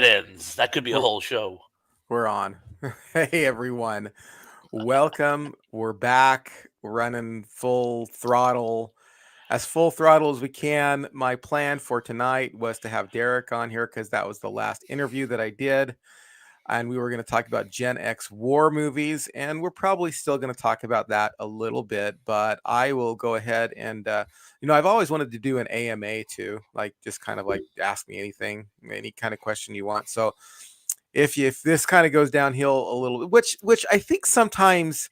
ends. That could be a We're whole show. we're on. Hey everyone. Welcome. We're back. We're running as full throttle as we can. My plan for tonight was to have Derek on here because that was the last interview that I did. And we were going to talk about Gen X war movies. And we're probably still going to talk about that a little bit. But I will go ahead and, I've always wanted to do an AMA too, like just kind of like ask me anything, any kind of question you want. So if this kind of goes downhill a little, which I think sometimes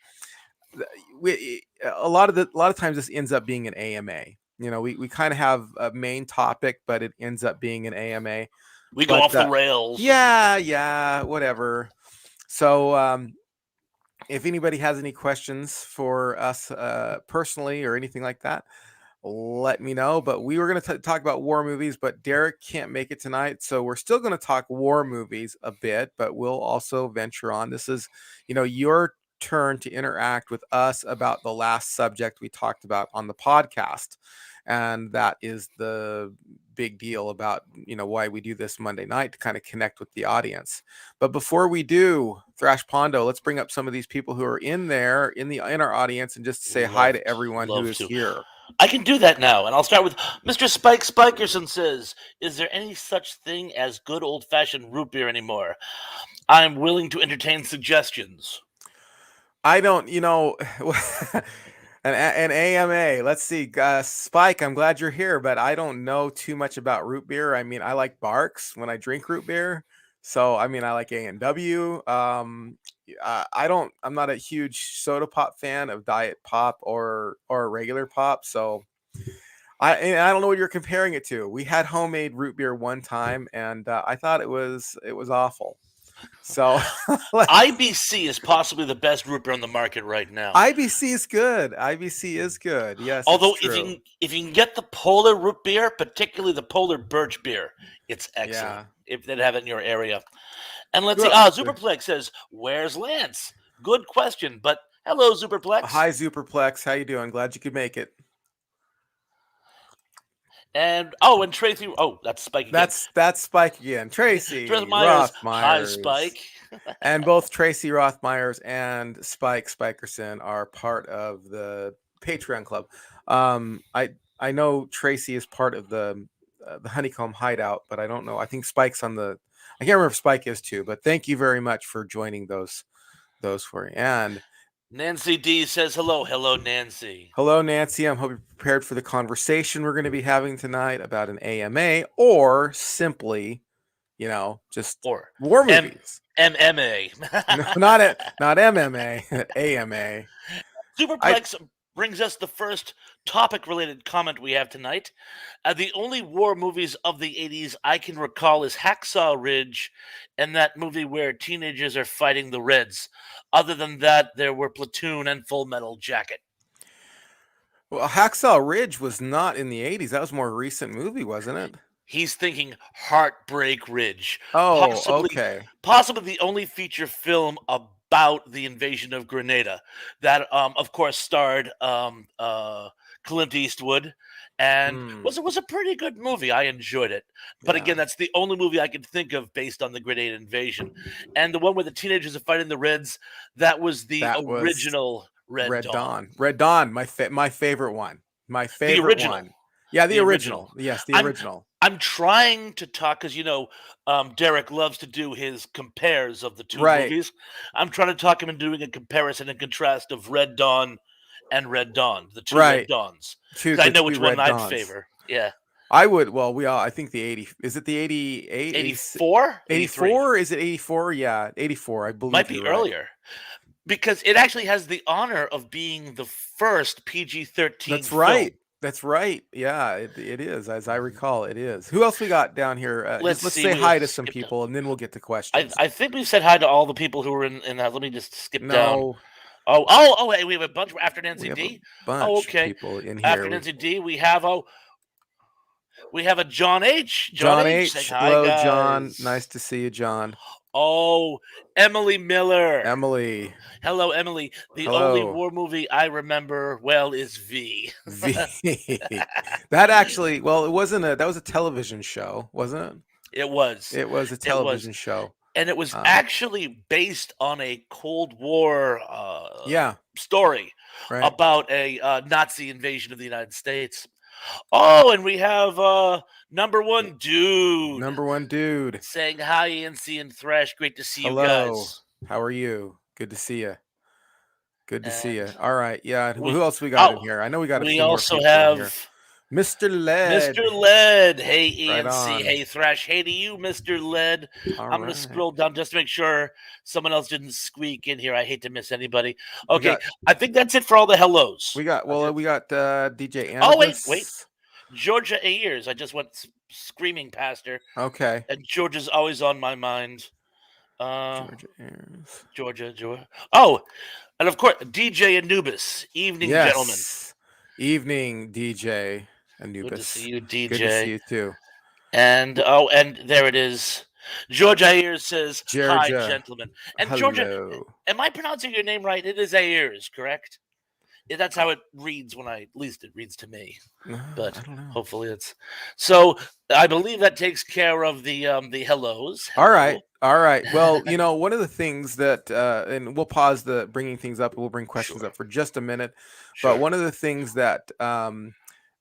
a lot of times this ends up being an AMA. We kind of have a main topic, but it ends up being an AMA. We go But off the rails. yeah, whatever. So if anybody has any questions for us personally or anything like that, let me know. But we were going to talk about war movies, but Derek can't make it tonight. So we're still going to talk war movies a bit, but we'll also venture on. This is, your turn to interact with us about the last subject we talked about on the podcast. And that is the big deal about, why we do this Monday night to kind of connect with the audience. But before we do, Thrash Pondo, let's bring up some of these people who are in our audience and just say hi to everyone who is here. I can do that now, and I'll start with Mr. Spike Spikerson says, "Is there any such thing as good old-fashioned root beer anymore? I'm willing to entertain suggestions." I don't, an AMA. Let's see, Spike. I'm glad you're here, but I don't know too much about root beer. I mean, I like Barks when I drink root beer. So, I mean, I like A&W. I don't. I'm not a huge soda pop fan of Diet Pop or regular pop. So, I don't know what you're comparing it to. We had homemade root beer one time, and I thought it was awful. So IBC is possibly the best root beer on the market right now. IBC is good. IBC is good. Yes, Although it's true. if you can get the Polar root beer, particularly the Polar birch beer, it's excellent. Yeah. If they have it in your area. And let's see. Good. Superplex says, "Where's Lance?" Good question, but hello, Superplex. Hi, Superplex. How you doing? Glad you could make it. And Tracy. Oh, that's Spike again. That's Spike again. Tracy Rothmeyers. Rothmeyers. Hi, Spike. And both Tracy Rothmeyers and Spike Spikerson are part of the Patreon club. I know Tracy is part of the Honeycomb Hideout, but I don't know. I think Spike's on the. I can't remember if Spike is too. But thank you very much for joining those for you. And Nancy D says hello. Hello, Nancy. Hello, Nancy. I'm hoping you're prepared for the conversation we're going to be having tonight about an AMA or simply, just or war movies. MMA. No, not MMA, AMA. Superplex brings us the first topic-related comment we have tonight. The only war movies of the 80s I can recall is Hacksaw Ridge and that movie where teenagers are fighting the Reds. Other than that, there were Platoon and Full Metal Jacket. Well, Hacksaw Ridge was not in the 80s. That was a more recent movie, wasn't it? He's thinking Heartbreak Ridge. Oh, okay. Possibly the only feature film about the invasion of Grenada that, of course, starred Clint Eastwood, and was a pretty good movie. I enjoyed it, but again, that's the only movie I could think of based on the Grenada invasion. And the one where the teenagers are fighting the Reds, that was the original Red Dawn. Red Dawn, my favorite one. My favorite one. Yeah, the original. Yes, the original. I'm trying to talk because Derek loves to do his compares of the two movies. I'm trying to talk him into doing a comparison and contrast of Red Dawn and Red Dawn, the two Red Dawns. I know which one I'd favor. Yeah. I would. Well, I think the 80. Is it the 88? 84? 84? Is it 84? Yeah, 84. I believe. Might be earlier. Because it actually has the honor of being the first PG-13 That's right. Film. That's right. Yeah, it is. As I recall, it is. Who else we got down here? Let's say hi to some people, and then we'll get to questions. I think we've said hi to all the people who were in that. Let me just skip down. Hey, we have a bunch after Nancy D. Of people in here. After Nancy D, we have a John H. John H. Hello, John. Nice to see you, John. Oh, Emily Miller. Emily. Hello, Emily. The only war movie I remember well is V. V. That actually, it wasn't that was a television show, wasn't it? It was. It was a It was. television show. And it was Um, actually based on a Cold War yeah, story right. about a Nazi invasion of the United States. Oh, and we have number one dude Number one dude. saying hi, Yancy and Thresh. Great to see you Hello. guys. How are you? Good to see you. Good to see you. And All right. Yeah. Who we else we got in oh here? I know we got a we few more also people in here. have Mr. Mr. Lead. Lead. Hey, Right ENC. on. Hey, Thrash. Hey to you, Mr. Lead. All I'm going to right. scroll down just to make sure someone else didn't squeak in here. I hate to miss anybody. We Okay, got I think that's it for all the hellos. I think we it's- got DJ oh, wait. Anubis. Georgia Ayers. I just went screaming past her. Okay. And Georgia's always on my mind. Uh, Georgia Ayers. Georgia. Oh, and of course, DJ Anubis. Evening, gentlemen. Yes. Evening, DJ Good to see Anubis. you, Good to see DJ. you too. And oh, and there it is. George Ayers says, "Hi, Georgia. gentlemen." And Georgia, Hello. am I pronouncing your name right? It is Ayers, correct? Yeah, that's how it reads when at least it reads to me. I But don't know. hopefully it's so. I believe that takes care of the hellos. All right. Hello. All right. Well, one of the things that, and we'll pause the bringing things up, and we'll bring questions Sure, up for just a minute. But sure. one of the things that,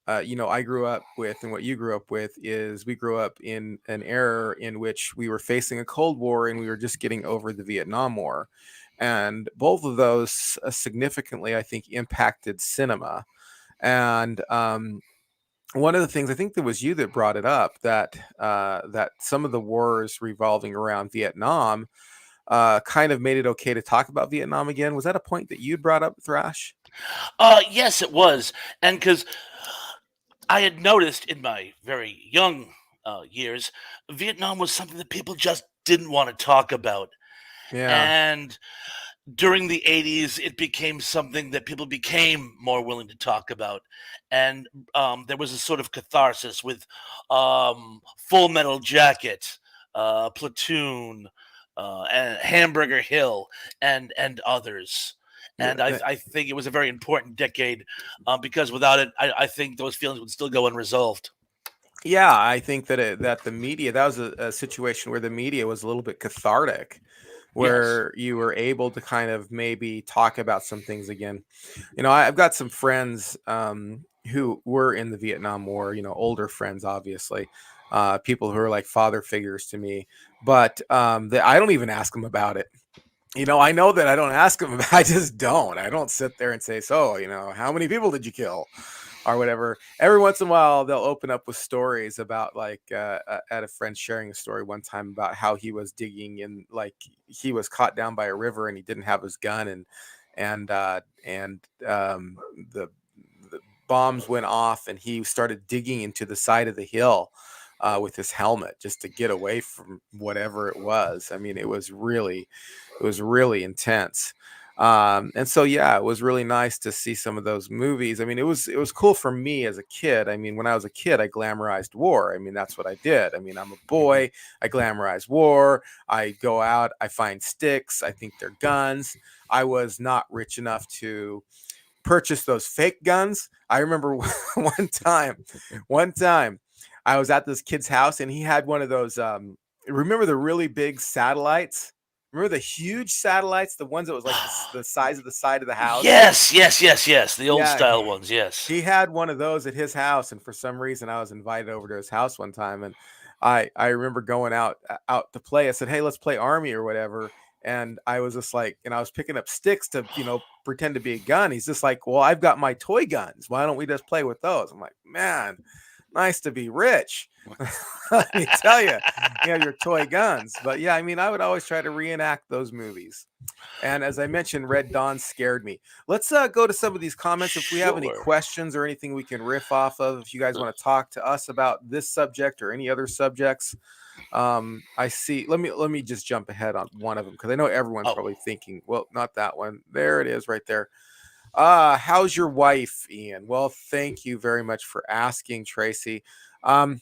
I grew up with, and what you grew up with, is we grew up in an era in which we were facing a Cold War, and we were just getting over the Vietnam War, and both of those significantly, I think, impacted cinema. And one of the things I think that was you that brought it up, that that some of the wars revolving around Vietnam kind of made it okay to talk about Vietnam again. Was that a point that you brought up, Thrash? Yes, it was, and because I had noticed in my very young years, Vietnam was something that people just didn't want to talk about, Yeah. and during the 80s it became something that people became more willing to talk about, and there was a sort of catharsis with Full Metal Jacket, Platoon, and Hamburger Hill, and others. Yeah, And I think it was a very important decade, because without it, I think those feelings would still go unresolved. yeah, I think that that the media, that was a situation where the media was a little bit cathartic, Yes. where you were able to kind of maybe talk about some things again. I've got some friends who were in the Vietnam War. Older friends, obviously, people who are like father figures to me. But I don't even ask them about it. I know that I don't ask them about. I just don't. I don't sit there and say, so, how many people did you kill? Or whatever. Every once in a while, they'll open up with stories about, like, I had a friend sharing a story one time about how he was digging in, like, he was caught down by a river and he didn't have his gun, and the the bombs went off and he started digging into the side of the hill with his helmet just to get away from whatever it was. I mean, it was really intense. And so, yeah, it was really nice to see some of those movies. I mean, it was cool for me as a kid. I mean, when I was a kid, I glamorized war. I mean, that's what I did. I mean, I'm a Mhm. boy. I glamorize war. I go out, I find sticks, I think they're guns. I was not rich enough to purchase those fake guns. I remember one time I was at this kid's house and he had one of those remember the really big satellites? Remember the huge satellites, the ones that was like the size of the side of the house? Yes. The old Yeah, style ones. Yes. he had one of those at his house, and for some reason I was invited over to his house one time, and I remember going out to play. I said, "Hey, let's play army or whatever." And I was just like, and I was picking up sticks to, pretend to be a gun. He's just like, "Well, I've got my toy guns. Why don't we just play with those?" I'm like, "Man, nice to be rich." Let me tell you, you have your toy guns. But yeah, I mean, I would always try to reenact those movies. And as I mentioned, Red Dawn scared me. Let's go to some of these comments. If we have any Sure. questions or anything we can riff off of, if you guys want to talk to us about this subject or any other subjects, I see. Let me just jump ahead on one of them because I know everyone's Oh, probably thinking, well, not that one. There it is, right there. How's your wife, Ian? Well, thank you very much for asking, Tracy. Um,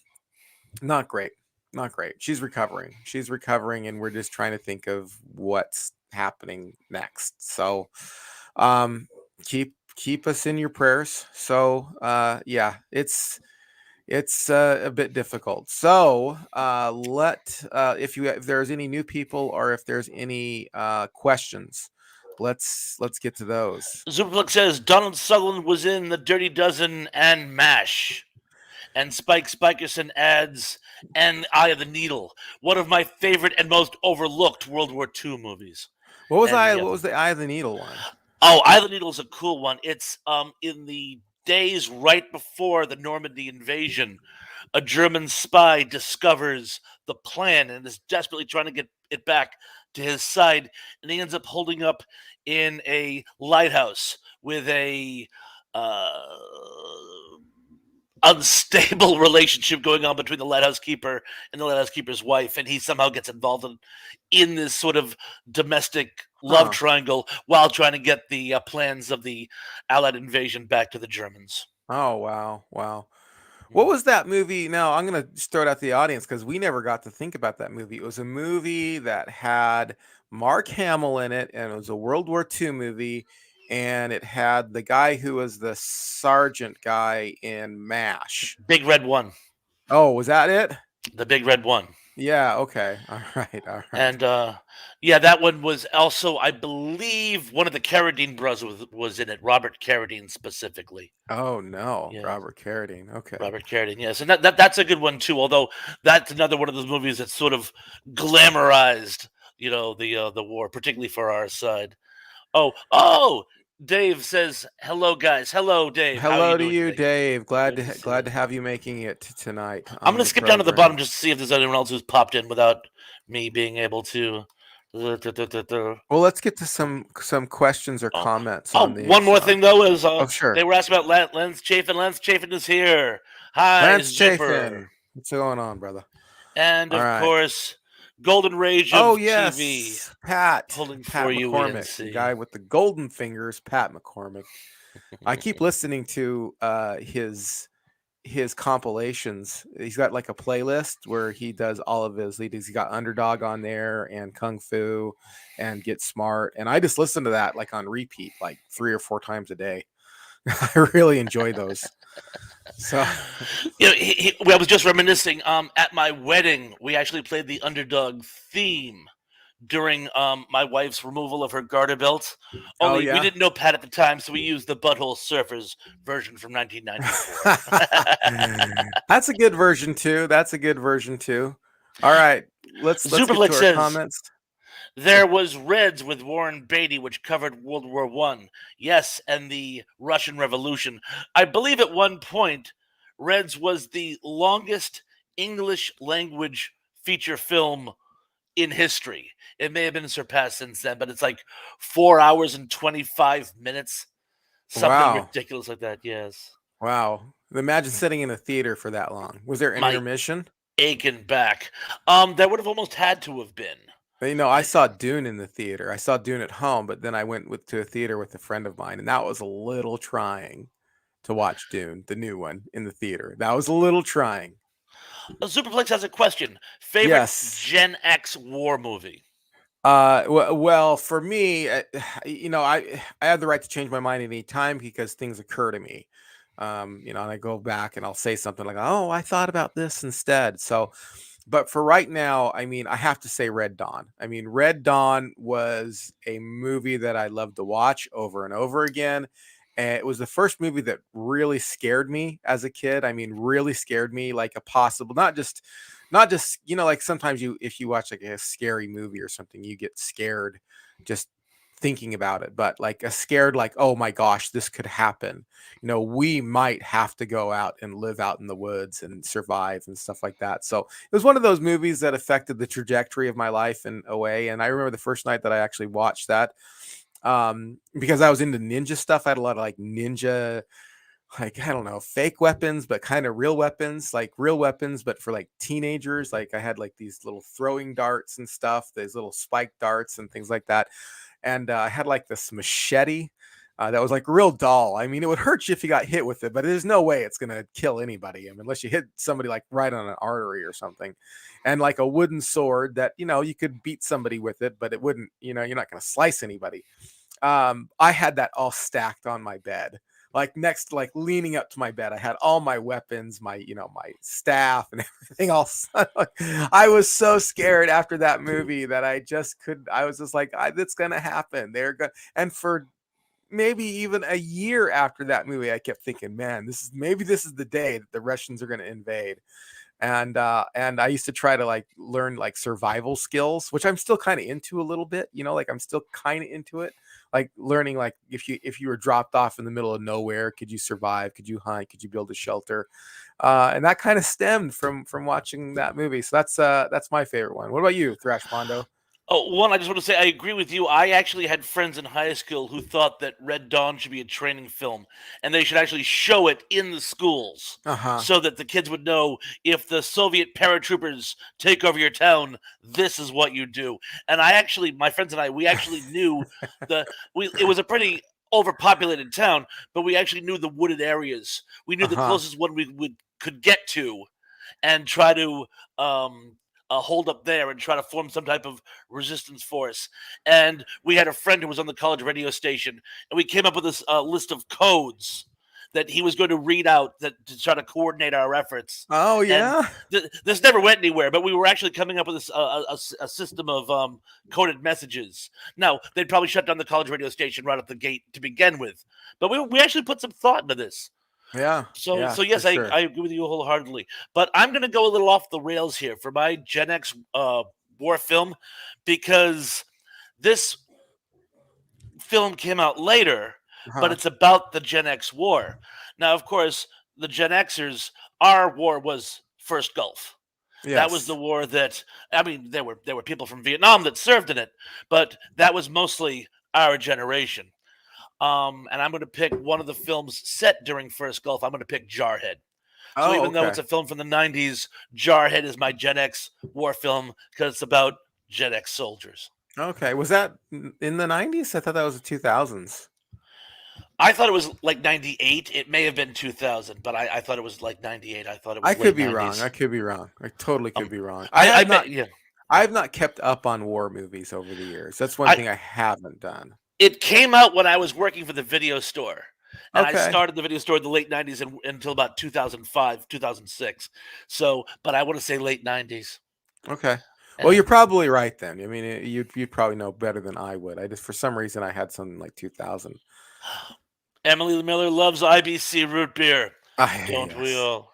not great. Not great. She's recovering. She's recovering, and we're just trying to think of what's happening next. So, keep us in your prayers. So, yeah, It's a bit difficult. So if there's any new people or if there's any questions, let's get to those. Superflex says Donald Sutherland was in The Dirty Dozen and MASH. And Spike Spikerson adds, and Eye of the Needle, one of my favorite and most overlooked World War II movies. And What yeah, was the Eye of the Needle one? oh, Eye of the Needle is a cool one. It's in the days right before the Normandy invasion, a German spy discovers the plan and is desperately trying to get it back to his side, and he ends up holding up in a lighthouse with a uh, unstable relationship going on between the lighthouse keeper and the lighthouse keeper's wife, and he somehow gets involved in this sort of domestic love Huh. triangle while trying to get the plans of the Allied invasion back to the Germans. Oh wow, wow. What was that movie? Now I'm gonna just throw it out to the audience because we never got to think about that movie. It was a movie that had Mark Hamill in it, and it was a World War II movie, and it had the guy who was the sergeant guy in MASH. Big Red One, Oh, was that it? the Big Red One, Yeah. Okay. All right. All right. and yeah, that one was also, I believe, one of the Carradine brothers was in it. Robert Carradine specifically. Oh no, Yeah. Robert Carradine. Okay. Robert Carradine, yes, and that's a good one too. Although that's another one of those movies that sort of glamorized, the war, particularly for our side. Oh, Dave says hello, guys. Hello, Dave. How are you Hello to doing you, today? Dave. Good to see Glad you. to have you making it tonight I'm on gonna the skip down to the program. bottom just to see if there's anyone else who's popped in without me being able to. Well, let's get to some questions or Oh, comments oh, on one these. more thing though is Oh, sure. they were asked about Lance Chafin. Lance Chafin is here. Hi, Lance Zipper. Chafin. What's going on, brother? And All of right. course, Golden Rage Oh, of TV, yes. pulling Pat for you, McCormick, the ENC. guy with the golden fingers, Pat McCormick. I keep listening to his compilations. He's got like a playlist where he does all of his leadings. He got Underdog on there and Kung Fu and Get Smart. And I just listen to that like on repeat, like 3 or 4 times a day. I really enjoy those. So, I was just reminiscing. At my wedding, we actually played the Underdog theme during my wife's removal of her garter belt. oh Only we yeah. didn't know Pat at the time, so we used the Butthole Surfers version from 1994. That's a good version too. That's a good version too. All right, let's get to Superflex our says comments. there was Reds with Warren Beatty, which covered World War One. Yes, and the Russian Revolution. I believe at one point, Reds was the longest English language feature film in history. It may have been surpassed since then, but it's like 4 hours and 25 minutes, something Wow, ridiculous like that. Yes, wow. Imagine sitting in a theater for that long. Was there an my intermission? aching back. That would have almost had to have been. You know, I I, saw Dune in the theater. I saw Dune at home, but then I went to a theater with a friend of mine, and that was a little trying to watch Dune, the new one, in the theater. That was a little trying. Superplex has a question. Favorite Yes. Gen X war movie? Well, for me, I have the right to change my mind any time because things occur to me. And I go back and I'll say something like, "Oh, I thought about this instead." So, but for right now, I mean, I have to say Red Dawn. I mean, Red Dawn was a movie that I loved to watch over and over again. And it was the first movie that really scared me as a kid. I mean, really scared me like a possible, not just, like sometimes if you watch like a scary movie or something, you get scared just thinking about it, but like a scared, like, oh my gosh, this could happen. We might have to go out and live out in the woods and survive and stuff like that. So it was one of those movies that affected the trajectory of my life in a way. And I remember the first night that I actually watched that, because I was into ninja stuff. I had a lot of like ninja, like, I don't know, fake weapons, but kind of real weapons, like real weapons, but for like teenagers. Like I had like these little throwing darts and stuff, these little spike darts and things like that. And I had like this machete that was like real dull. I mean, it would hurt you if you got hit with it, but there's no way it's gonna kill anybody. I mean, unless you hit somebody like right on an artery or something. And like a wooden sword that you could beat somebody with it, but it wouldn't. You're not gonna slice anybody. I had that all stacked on my bed, like next, like leaning up to my bed. I had all my weapons, my my staff and everything all I was so scared after that movie that I just couldn't. I was just like, it's gonna happen. They're gonna. And for maybe even a year after that movie, I kept thinking, man, this is the day that the Russians are gonna invade. And I used to try to like learn like survival skills, which I'm still kind of into a little bit, like I'm still kind of into it, like learning, like if you were dropped off in the middle of nowhere, could you survive, could you hunt, could you build a shelter, and that kind of stemmed from watching that movie. So that's my favorite one. What about you, Thrash Mondo? Oh, one, I just want to say I agree with you. I actually had friends in high school who thought that Red Dawn should be a training film, and they should actually show it in the schools Uh-huh. so that the kids would know if the Soviet paratroopers take over your town, this is what you do. And my friends and I, we actually knew it was a pretty overpopulated town, but we actually knew the wooded areas. We knew the Uh-huh. closest one we could get to, and try to hold up there and try to form some type of resistance force. And we had a friend who was on the college radio station, and we came up with this list of codes that he was going to read out to try to coordinate our efforts. Oh And yeah. this never went anywhere, but we were actually coming up with this a system of coded messages. Now they'd probably shut down the college radio station right at the gate to begin with, but we actually put some thought into this. Yeah. So Yeah, so for yes, sure. I agree with you wholeheartedly. But I'm going to go a little off the rails here for my Gen X war film, because this film came out later, but Uh-huh. it's about the Gen X war. Now, of course, the Gen Xers, our war was First Gulf. That was the Yes. war that, I mean, there were people from Vietnam that served in it, but that was mostly our generation. And I'm going to pick one of the films set during First Gulf. I'm going to pick Jarhead. So Oh, even though okay. it's a film from the 90s, Jarhead is my Gen X war film because it's about Gen X soldiers. Okay. Was that in the 90s? I thought that was the 2000s. I thought it was like 98. It may have been 2000, but I thought it was like 98. I thought it I was could late be wrong. 90s. I could be wrong. I totally could Um, be wrong. I met, yeah. I've not kept up on war movies over the years. That's one I thing I haven't done. It came out when I was working for the video store. And I Okay. started the video store in the late 90s until about 2005, 2006. So, but I want to say late 90s. Okay. Well, Yeah. you're probably right then. I mean, you'd probably know better than I would. I just, for some reason, I had something like 2000. Emily Miller loves IBC root beer. Ah, Don't we yes. all?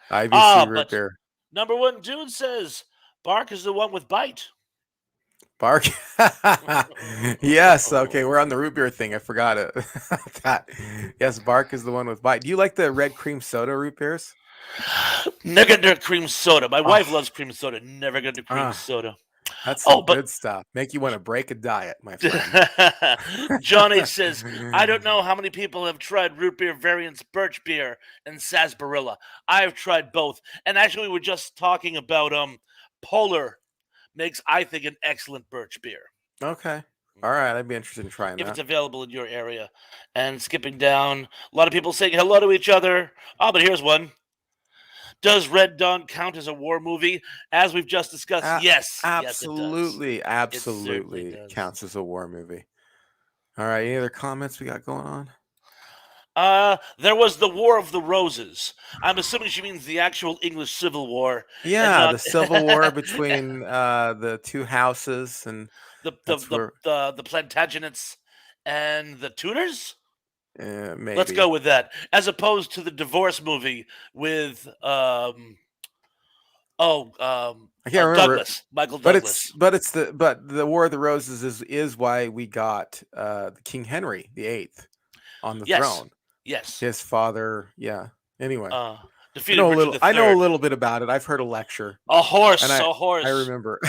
IBC root But beer. number one dude says Bark is the one with bite. Bark. Yes. Okay. We're on the root beer thing. I forgot it. That. Yes. Bark is the one with bite. Do you like the red cream soda root beers? Never gonna do cream soda. My wife Oh, loves cream soda. Never gonna do cream ah, soda. that's Oh, some but good stuff. Make you want to break a diet, my friend. John H says, I don't know how many people have tried root beer variants, birch beer, and sarsaparilla. I have tried both. And actually, we were just talking about Polar makes, I think, an excellent birch beer. Okay. All right. I'd be interested in trying If it's that. available in your area. And skipping down, a lot of people saying hello to each other. Oh, but here's one. Does Red Dawn count as a war movie? As we've just discussed, yes. Yes, it does. Absolutely, It certainly absolutely does. counts as a war movie. All right, any other comments we got going on? There was the War of the Roses. I'm assuming she means the actual English Civil War and Yeah, not the Civil War between the two houses, and the the that's the where the Plantagenets and the Tudors. Let's go maybe with that, as opposed to the divorce movie with I can't remember, Michael but it's Douglas. but the War of the Roses is why we got King Henry VIII on the Yes, throne. yes. His father, yeah. Anyway, Uh, Defeated Richard the I know a Third. little bit about it. I've heard a lecture, A and horse, a I horse. remember.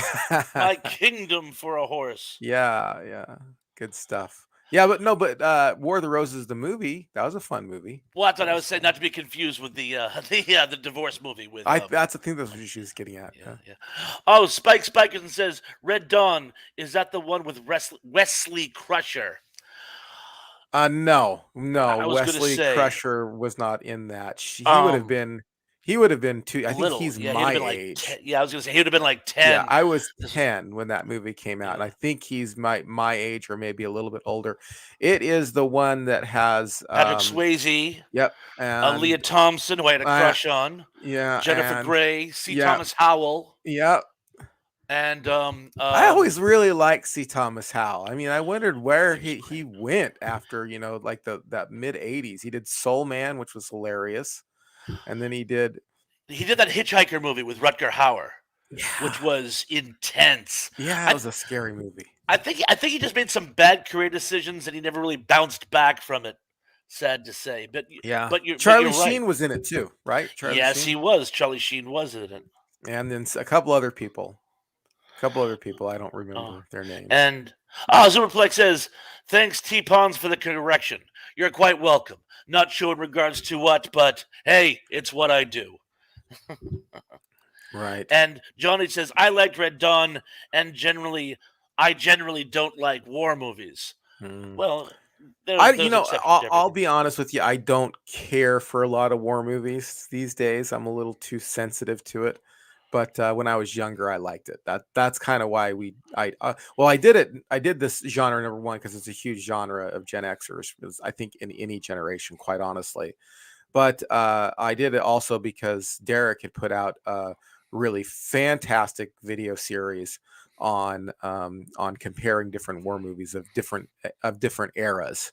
My kingdom for a horse. Yeah, yeah. Good stuff. Yeah, but no, but War of the Roses, the movie, that was a fun movie. Well, that's That what I was was saying. fun. Not to be confused with the divorce movie with I that's the thing that's what she was getting at. yeah, Yeah. yeah. Oh, Spike Spikerson says Red Dawn, is that the one with Wesley Crusher? No, no. I was gonna Wesley say. Crusher was not in that. He would have been. He would have been two. I think Little, he's yeah, he'd have my been like 10. age. Yeah, I was gonna say he would have been like Yeah, 10. I was This, 10 when that movie came out, and yeah, I think he's my age or maybe a little bit older. It is the one that has Patrick Swayze, yep, Leah and Thompson, who I had a uh, crush on, yeah, Jennifer and Grey, C. yep, Thomas Howell, yep. and I always really liked C. Thomas Howell. I mean, I wondered where he was he great. went after, like that mid 80s. He did Soul Man, which was hilarious. And then He did that Hitchhiker movie with Rutger Hauer, yeah. which was intense. Yeah, it I was a scary movie. I think he just made some bad career decisions and he never really bounced back from it. Sad to say, but Yeah. but Charlie you're right. Sheen was in it too, right? Charlie Yes, he Sheen. was. Charlie Sheen was in it. And then a couple other people. A couple other people. I don't Oh, remember their names. and Superplex says, "Thanks, T Pons, for the correction. You're quite welcome. Not sure in regards to what, but hey, it's what I do." Right. And Johnny says, "I liked Red Dawn, and I generally don't like war movies." Hmm. Well, there's exceptions to I'll everything. be honest with you. I don't care for a lot of war movies these days. I'm a little too sensitive to it. But when I was younger, I liked it. That's kind of why I did it. I did this genre number one because it's a huge genre of Gen Xers. I think in any generation, quite honestly. But I did it also because Derek had put out a really fantastic video series on comparing different war movies of different eras.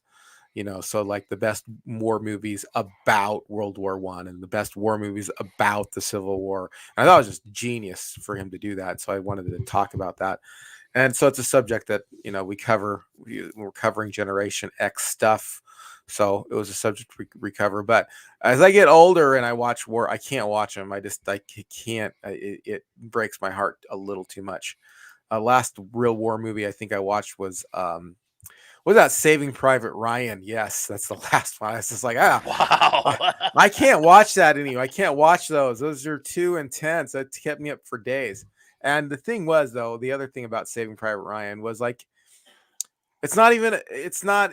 So like the best war movies about World War One and the best war movies about the Civil War. And I thought it was just genius for him to do that. So I wanted to talk about that. And so it's a subject that we cover. We're covering Generation X stuff, so it was a subject we cover. But as I get older and I watch war, I can't watch them. I can't. It breaks my heart a little too much. Last real war movie I think I watched was that Saving Private Ryan? Yes, that's the last one. It's just like Wow. I can't watch that anymore. I can't watch those. Those are too intense. That kept me up for days. And the thing was, though, the other thing about Saving Private Ryan was like it's not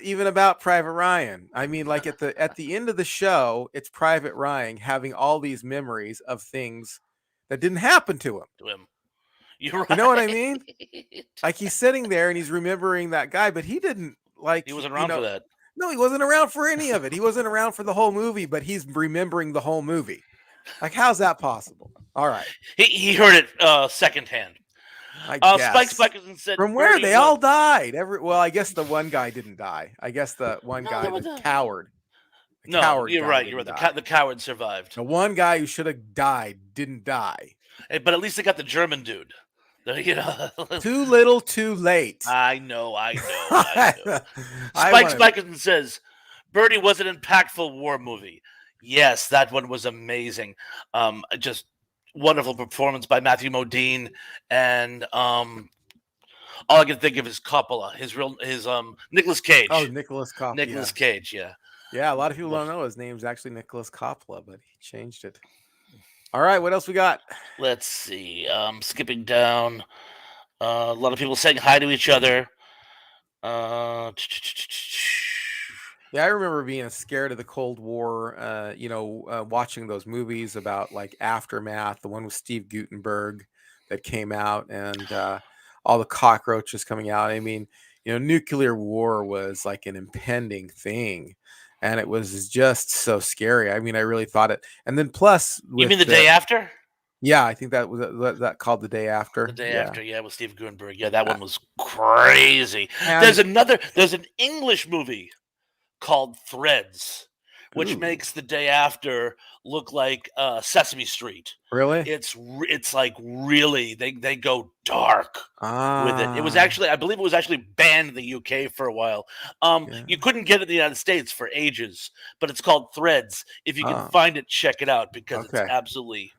even about Private Ryan. I mean, like at the end of the show, it's Private Ryan having all these memories of things that didn't happen to him. To him. You're You know what I mean? right. Like he's sitting there and he's remembering that guy, but he didn't He wasn't around for that. no, he wasn't around for any of it. He wasn't around for the whole movie, but he's remembering the whole movie. Like, how's that possible? All right. He heard it secondhand. I Spike guess. Spikerson said, From where "Birdie, they all died. Well, I guess the one guy didn't die. I guess the one No, guy, there was the a coward, the no. coward You're guy right. You're didn't right. die. The coward survived, The one guy who should have died didn't die. hey, but at least they got the German dude. You know, Too little, too late. I know, I know, I know. I Spike want to. Spikerson says, "Birdie was an impactful war movie." Yes, that one was amazing. Just wonderful performance by Matthew Modine, and all I can think of is Coppola. His Nicolas Oh, Cage. Nicholas Cop. Nicolas Cage, yeah. Yeah, a lot of people don't know his name's actually Nicholas Coppola, but he changed it. All right, what else we got? Let's see. Skipping down. A lot of people saying hi to each other. Uh, Yeah, I remember being scared of the Cold War. Watching those movies about like Aftermath, the one with Steve Guttenberg that came out, and all the cockroaches coming out. I mean, nuclear war was like an impending thing, and it was just so scary. I mean, I really thought it. And then plus you with mean the day after? yeah, I think that was that called The Day The After. day Yeah, after, yeah, with Steve Guttenberg. Yeah, that Uh, one was crazy. and There's an English movie called Threads, which ooh, makes the day after look like Sesame Street. really? It's like really they go dark with it. It was Ah, actually I believe it was actually banned in the UK for a while. yeah. You couldn't get it in the United States for ages, but it's called Threads. If you can Ah, find it, check it out because it's okay. absolutely.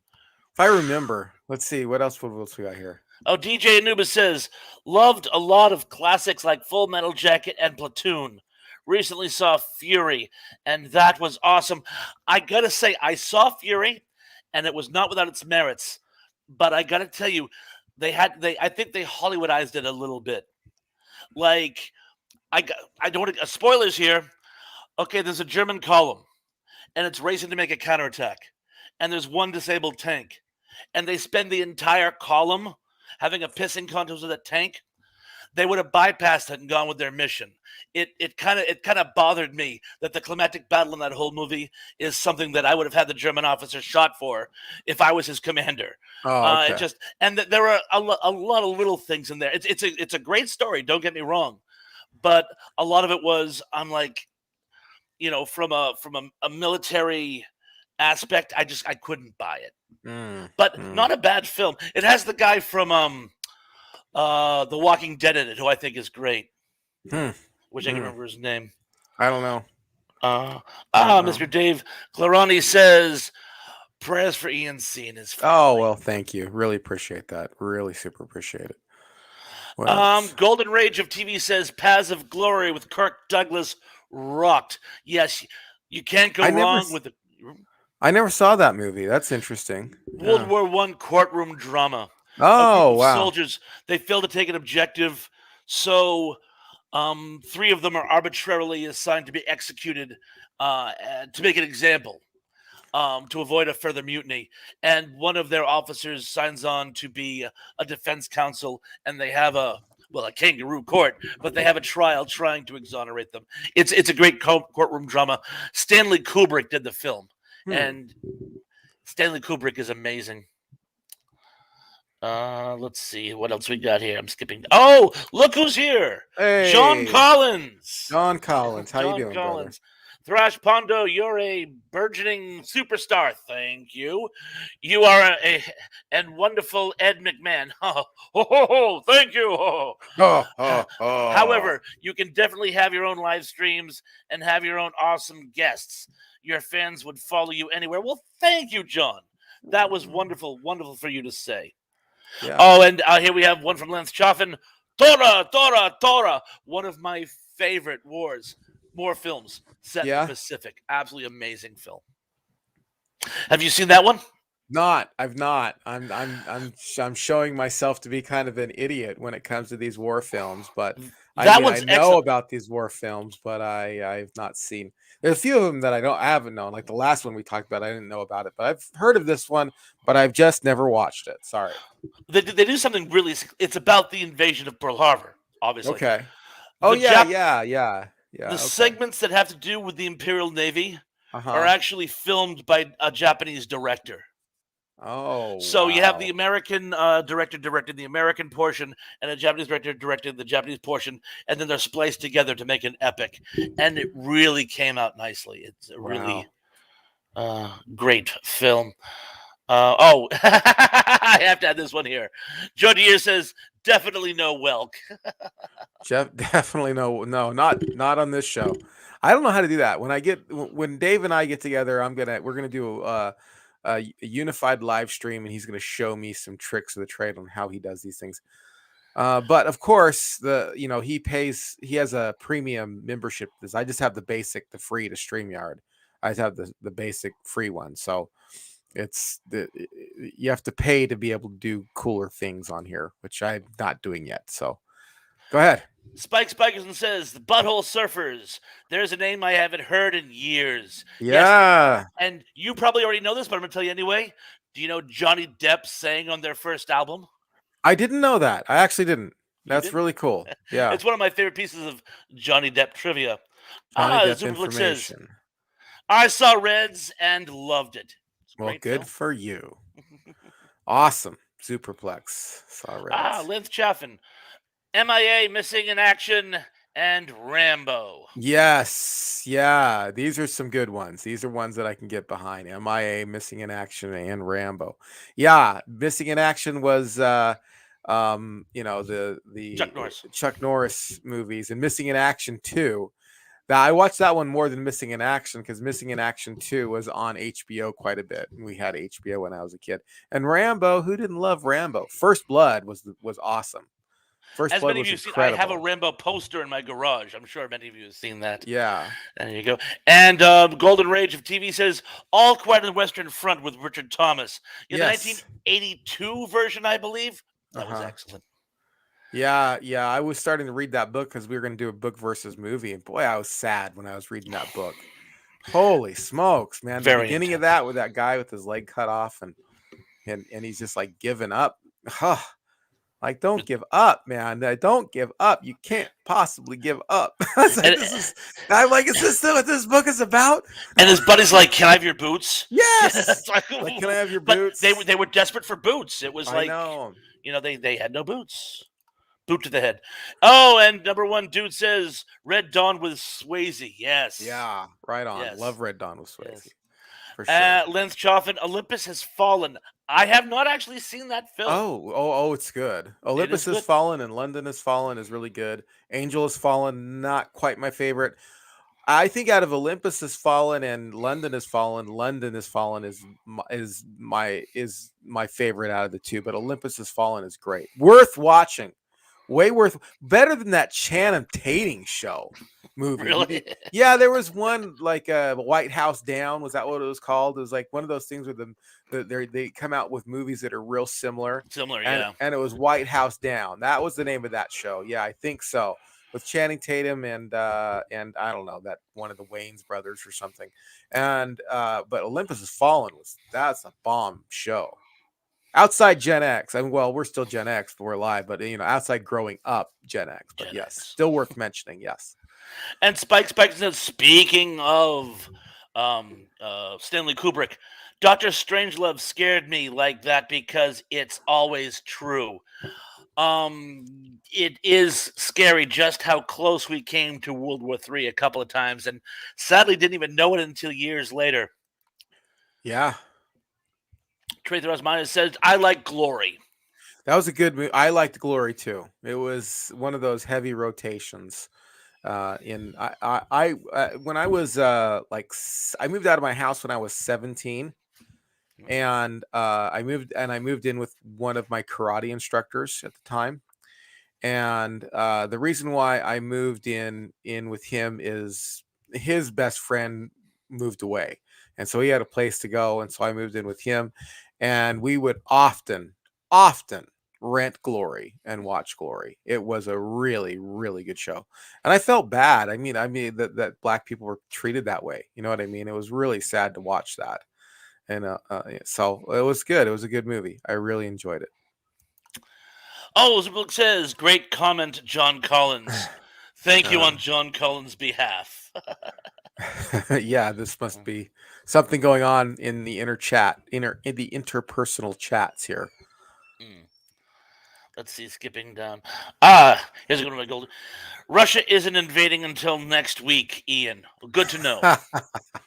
If I remember, let's see what else we got here. Oh, DJ Anubis says loved a lot of classics like Full Metal Jacket and Platoon. Recently saw Fury, and that was awesome. I gotta say, I saw Fury, and it was not without its merits. But I gotta tell you, they I think they Hollywoodized it a little bit. Like I don't want to spoilers here. Okay, there's a German column, and it's racing to make a counterattack. and there's one disabled tank, and they spend the entire column having a pissing contest with a tank, they would have bypassed it and gone with their mission. It kind of bothered me that the climactic battle in that whole movie is something that I would have had the German officer shot for if I was his commander. Oh, It okay. just and there are a lot of little things in there. It's a great story. Don't get me wrong, but a lot of it was I'm like, from a military aspect, I couldn't buy it. Mm, But mm, not a bad film. It has the guy from The Walking Dead in it, who I think is great. hmm, Wish I could hmm. remember his name. I don't know. Uh, I don't know. Mr. Dave Clarani says prayers for Ian C and his Oh, family. well, thank you. Really appreciate that. Really super appreciate it. What else? Golden Rage of TV says Paths of Glory with Kirk Douglas rocked. Yes, you can't go I never wrong s- with the I never saw that movie. That's interesting. World Yeah. War One courtroom drama. A group Oh, of wow. soldiers, they fail to take an objective, so three of them are arbitrarily assigned to be executed to make an example, to avoid a further mutiny. And one of their officers signs on to be a defense counsel, and they have a kangaroo court, but they have a trial trying to exonerate them. It's a great courtroom drama. Stanley Kubrick did the film, Hmm. and Stanley Kubrick is amazing. Let's see what else we got here. I'm skipping. Oh, look who's here! John Hey, Collins. John Collins. How you John doing, brother? Collins. Thrash Pondo, you're a burgeoning superstar. Thank you. You are and wonderful Ed McMahon. Thank you. Oh, oh, oh. However, you can definitely have your own live streams and have your own awesome guests. Your fans would follow you anywhere. Well, thank you, John. That was wonderful, wonderful for you to say. Yeah. Oh, and here we have one from Lance Chaffin. Tora, Tora, Tora. One of my favorite war films set in the Yeah. Pacific. Absolutely amazing film. Have you seen that one? Not. I've not. I'm showing myself to be kind of an idiot when it comes to these war films, but I That mean, I one's know excellent. about these war films, but I've not seen. There's a few of them that I haven't known. Like the last one we talked about, I didn't know about it, but I've heard of this one, but I've just never watched it. Sorry. They do something really. It's about the invasion of Pearl Harbor. Obviously, Okay. Oh the yeah, Jap yeah, yeah, the yeah. Okay. segments that have to do with the Imperial Navy are Uh-huh. actually filmed by a Japanese director. Oh So you have the wow. American director directed the American portion, and a Japanese director directed the Japanese portion, and then they're spliced together to make an epic. And it really came out nicely. It's a really Wow. great film. I have to add this one here. Joe Deere says definitely no Welk. Jeff, definitely not on this show. I don't know how to do that. When Dave and I get together, we're gonna do a unified live stream, and he's gonna show me some tricks of the trade on how he does these things. But of course, he has a premium membership. This I just have the free to StreamYard. I just have the basic free one. So you have to pay to be able to do cooler things on here, which I'm not doing yet. So go ahead. Spike Spikerson says the Butthole Surfers. There's a name I haven't heard in years. Yes, Yeah. and you probably already know this, but I'm gonna tell you anyway. Do you know Johnny Depp sang on their first album? I didn't know that. I actually didn't. You That's didn't? really cool. Yeah. It's one of my favorite pieces of Johnny Depp trivia. Johnny Depp Superflix says, information. I saw Reds and loved it. It's a Well, great good film. for you. Awesome. Superplex. Saw Reds. Lynn Chaffin. MIA missing in action and Rambo. Yes. Yeah. These are some good ones. These are ones that I can get behind. MIA, Missing in Action, and Rambo. Yeah. Missing in Action was Chuck the Norris. Chuck Norris movies, and Missing in Action 2. Now, I watched that one more than Missing in Action because Missing in Action 2 was on HBO quite a bit. And we had HBO when I was a kid. And Rambo, who didn't love Rambo? First Blood was awesome. First As Blood many of was you have seen, I have a incredible. Rambo poster in my garage. I'm sure many of you have seen that. Yeah. There you go. And Golden Rage of TV says All Quiet on the Western Front with Richard Thomas. Yeah, the Yes. 1982 version, I believe. That was Uh-huh. excellent. Yeah, yeah. I was starting to read that book because we were going to do a book versus movie. And boy, I was sad when I was reading that book. Holy smokes, man! The Very beginning of intense. that with that guy with his leg cut off and he's just like giving up. Huh. Like, don't give up, man. Don't give up. You can't possibly give up. I was like, And, this is. I'm like, is this what this book is about? and his buddy's like, "Can I have your boots?" Yes. It's like, Like, can I have your but they boots? they were desperate for boots. It was I like, know. they had no boots. Boot to the head. Oh, and number one dude says Red Dawn with Swayze. Yes, Yeah, right on. yes, Love Red Dawn with Swayze yes. for sure. Lance Choffin, Olympus Has Fallen. I have not actually seen that film. Oh, it's good. It is Olympus Has good. Fallen and London Has Fallen is really good. Angel Has Fallen, not quite my favorite. I think out of Olympus Has Fallen and London Has Fallen is my favorite out of the two. But Olympus Has Fallen is great, worth watching, way worth, better than that Channing Tatum show movie. Really? Yeah, there was one like White House Down. Was that what it was called? It was like one of those things where they come out with movies that are real similar, Similar, and yeah. it was White House Down. That was the name of that show. Yeah, I think so, with Channing Tatum and I don't know, that one of the Wayans brothers or something. And but Olympus Has Fallen that's a bomb show. Outside Gen X, I mean, well, we're still Gen X, but we're alive. But outside growing up Gen X, but Gen yes, X. still worth mentioning. Yes. And Spike says, speaking of Stanley Kubrick, Doctor Strangelove scared me like that because it's always true. It is scary just how close we came to World War III a couple of times, and sadly didn't even know it until years later. Yeah, Tracy Rosmana says, I like Glory. that was a good movie. I liked Glory too. It was one of those heavy rotations. In I when I was I moved out of my house when I was 17, and I moved in with one of my karate instructors at the time. And the reason why I moved in with him is his best friend moved away, and so he had a place to go, and so I moved in with him, and we would often rent Glory and watch Glory. It was a really really good show, and I felt bad. I mean that black people were treated that way. You know what I mean? It was really sad to watch that, and yeah, so it was good. It was a good movie. I really enjoyed it. Oh, Ziploc says, great comment, John Collins. Thank you Uh, on John Collins' behalf. yeah, this must be something going on in the in the interpersonal chats here. Mm. Let's see, skipping down. Here's a good one. Gold. Russia isn't invading until next week, Ian. Good to know.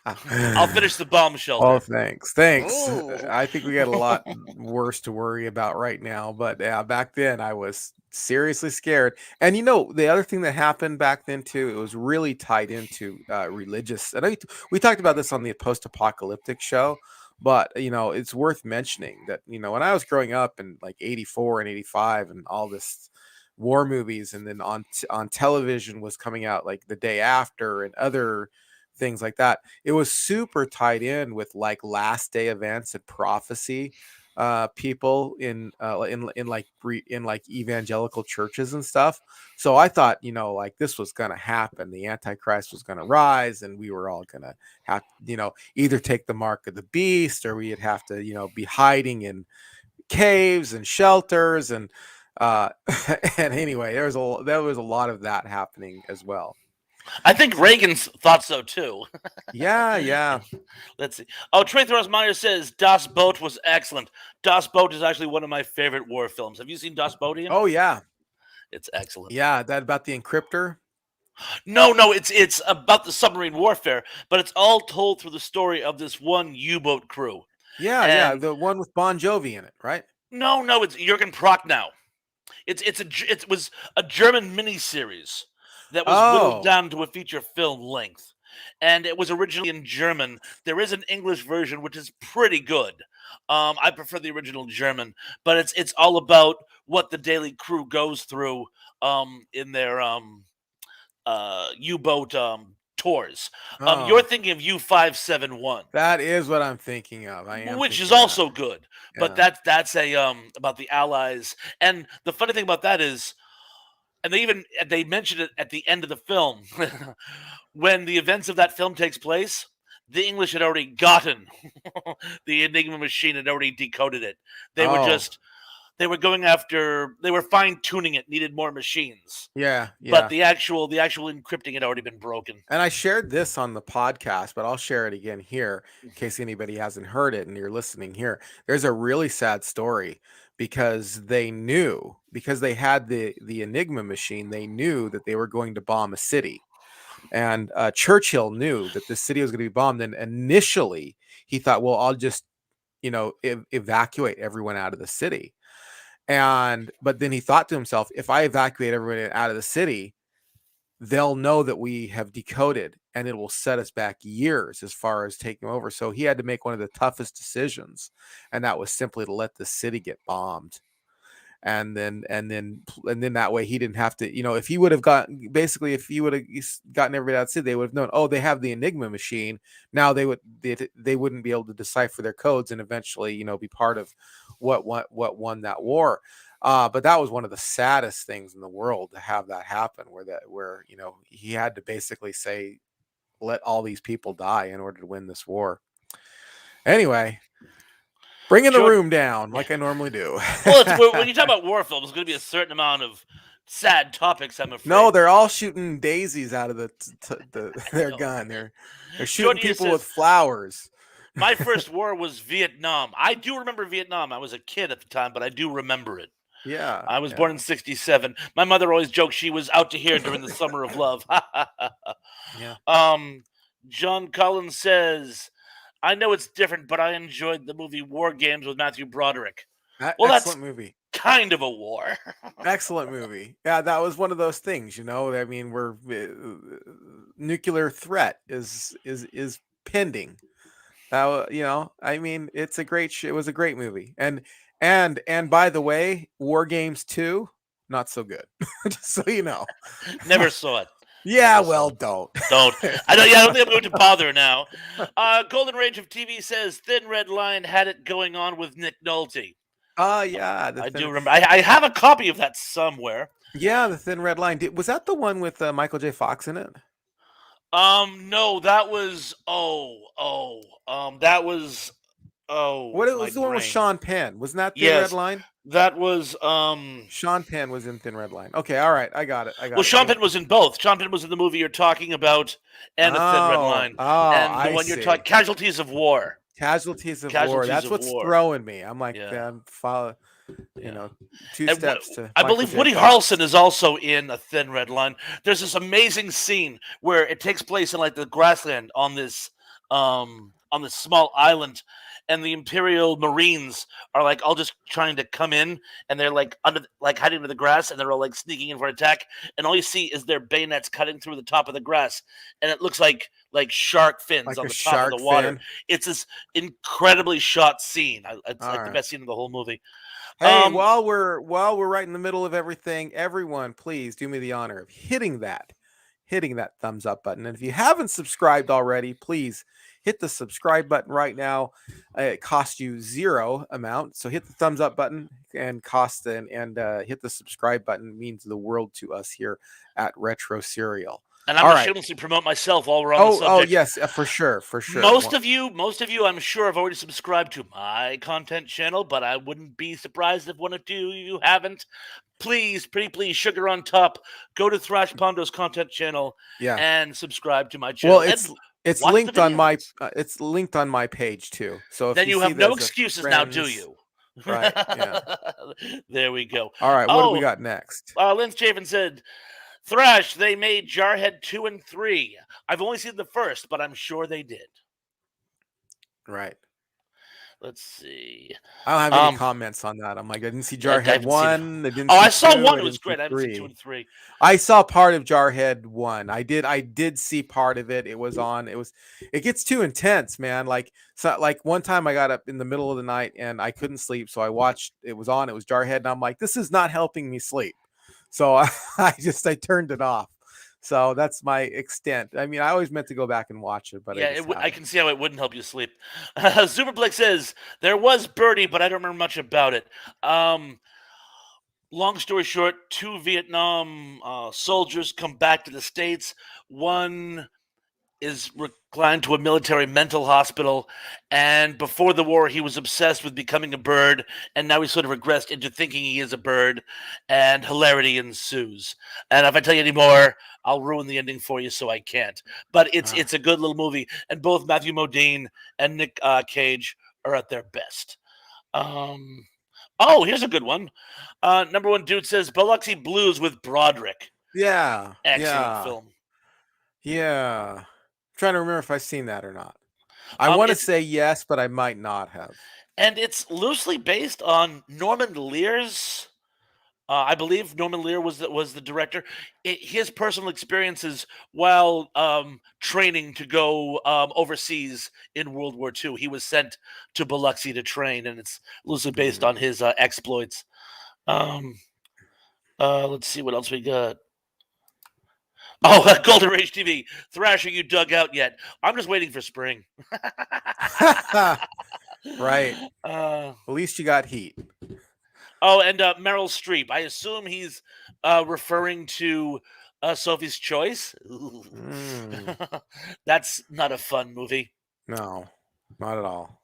I'll finish the bomb Oh, shelter. thanks. Thanks. Oh. I think we got a lot worse to worry about right now. But yeah, back then I was seriously scared. And the other thing that happened back then too, it was really tied into religious. And we talked about this on the post-apocalyptic show, but it's worth mentioning that when I was growing up in like '84 and '85 and all this war movies, and then on television was coming out like the day after and other things like that, it was super tied in with like last day events and prophecy people in like evangelical churches and stuff. So I thought like this was going to happen, the antichrist was going to rise, and we were all going to have either take the mark of the beast, or we'd have to be hiding in caves and shelters, and uh and anyway, there was a lot of that happening as well. I think Reagan thought so too. Yeah, yeah. Let's see. Oh, Trey Meyer says Das Boot was excellent. Das Boot is actually one of my favorite war films. Have you seen Das Boot, Ian? Oh yeah. It's excellent. Yeah, that about the encryptor. No, it's about the submarine warfare, but it's all told through the story of this one U-boat crew. Yeah, yeah, And the one with Bon Jovi in it, right? no, it's Jurgen Prochnow. It was a German miniseries that was whittled Oh. down to a feature film length, and it was originally in German. There is an English version which is pretty good. I prefer the original German, but it's all about what the daily crew goes through in their U-boat tours. You're Oh. thinking of U-571, That is what I'm thinking of. I am which is thinking of that. also good, but Yeah. that's a about the Allies. And the funny thing about that is, and they mentioned it at the end of the film, when the events of that film takes place, the English had already gotten the Enigma machine, had already decoded it. They were Oh, just they were going after, they were fine tuning it, needed more machines. yeah, But yeah. the actual encrypting had already been broken. And I shared this on the podcast, but I'll share it again here in case anybody hasn't heard it and you're listening here. There's a really sad story because they knew, because they had the Enigma machine, they knew that they were going to bomb a city. And Churchill knew that the city was going to be bombed. And initially, he thought, well, I'll just, evacuate everyone out of the city. But then he thought to himself, if I evacuate everyone out of the city, they'll know that we have decoded and it will set us back years as far as taking over. So he had to make one of the toughest decisions, and that was simply to let the city get bombed. And then that way he didn't have to, if he would have gotten, basically if he would have gotten everybody out of the city, they would have known, oh, they have the Enigma machine. Now they wouldn't be able to decipher their codes and eventually, be part of what won that war. But that was one of the saddest things in the world to have that happen, where he had to basically say, let all these people die in order to win this war. Anyway, bringing the Jordan, room down like I normally do. well, when you talk about war films, there's going to be a certain amount of sad topics, I'm afraid. No, they're all shooting daisies out of their No. gun. They're shooting Jordan people says, with flowers. my first war was Vietnam. I do remember Vietnam. I was a kid at the time, but I do remember it. Yeah, I was born yeah, in '67. My mother always joked she was out to here during the summer of love. yeah. um, John Collins says, I know it's different, but I enjoyed the movie War Games with Matthew Broderick. Well, that's Excellent movie. kind of a war. Excellent movie. Yeah, that was one of those things. I mean, we're nuclear threat is pending. I mean, it's a great. It was a great movie. And by the way, War Games 2, not so good. Just so you know. Never saw it. Yeah, Never saw well, it. don't. Don't. I don't. Yeah, I don't think I'm going to bother now. Golden Rage of TV says Thin Red Line had it going on with Nick Nolte. Oh yeah, I do remember. I have a copy of that somewhere. the Thin Red Line. Was that the one with Michael J. Fox in it? No, that was that was What, it my was the one with brain. Sean Penn? Wasn't that Thin Red Yes, Line? that was Sean Penn was in Thin Red Line. Okay, all right, I got it. Well, Sean Penn was in both. Sean Penn was in the movie you're talking about, and A Thin Red Oh, Line, and the I one you're talking, see. Casualties of War. Casualties of War. Casualties That's of what's War. throwing me. I'm like, Yeah, follow, yeah. 2 And steps to I Michael believe J. Woody Fox. Harrelson is also in A Thin Red Line. There's this amazing scene where it takes place in like the grassland on this small island, and the Imperial Marines are like all just trying to come in, and they're like hiding under the grass, and they're all like sneaking in for an attack, and all you see is their bayonets cutting through the top of the grass, and it looks like shark fins Like on a the top of the shark water. fin. It's this incredibly shot scene. It's All like the right. best scene of the whole movie. Hey, Um, while we're right in the middle of everything, everyone, please do me the honor of hitting that thumbs up button. And if you haven't subscribed already, please hit the subscribe button right now. It costs you zero amount, so hit the thumbs up button and hit the subscribe button. It means the world to us here at Retro Serial. and I'm All going to right. shamelessly promote myself while we're on the Oh subject. yes, for sure, for sure. Most of you, I'm sure, have already subscribed to my content channel, but I wouldn't be surprised if one or two of you haven't. Please, pretty please, sugar on top, go to Thrash Pondo's content channel Yeah. and subscribe to my Well, channel. it's watch the linked on my videos. page too. So if Then you you see have no there's a excuses now, do friends, you? right? Yeah. There we go. All right. What do we Oh, got next? Lynn Chafin said, Thrash, they made Jarhead 2 and 3. I've only seen the first, but I'm sure they did. Right. Let's see. I don't have any comments on that. I'm like, I didn't see Jarhead haven't seen it. 1. I didn't Oh, see I saw 2. 1. I It was didn't see great. I haven't seen 2 3. and 3. I saw part of Jarhead 1. I did see part of it. It was on. It gets too intense, man. Like one time I got up in the middle of the night and I couldn't sleep, so I watched, it was on. It was Jarhead, and I'm like, this is not helping me sleep. So I turned it off. So that's my extent. I mean, I always meant to go back and watch it, but I Yeah, just I haven't. can see how it wouldn't help you sleep. Superplex says, there was Birdie, but I don't remember much about it. Long story short, 2 Vietnam soldiers come back to the States. One is reclined to a military mental hospital, and before the war, he was obsessed with becoming a bird, and now he's sort of regressed into thinking he is a bird, and hilarity ensues. And if I tell you any more, I'll ruin the ending for you, so I can't. But it's a good little movie, and both Matthew Modine and Nick Cage are at their best. Oh, here's a good one. Number one dude says Biloxi Blues with Broderick. Yeah. Excellent Yeah. film. Yeah. I'm trying to remember if I've seen that or not. I want to say yes, but I might not have. And it's loosely based on Norman Lear's. I believe Norman Lear was the director. His personal experiences while training to go overseas in World War II. He was sent to Biloxi to train, and it's loosely based on his exploits. Let's see what else we got. Oh, Golden Rage TV. Thrasher, you dug out yet? I'm just waiting for spring. Right. At least you got heat. Oh, and Meryl Streep. I assume he's referring to Sophie's Choice. That's not a fun movie. No, not at all.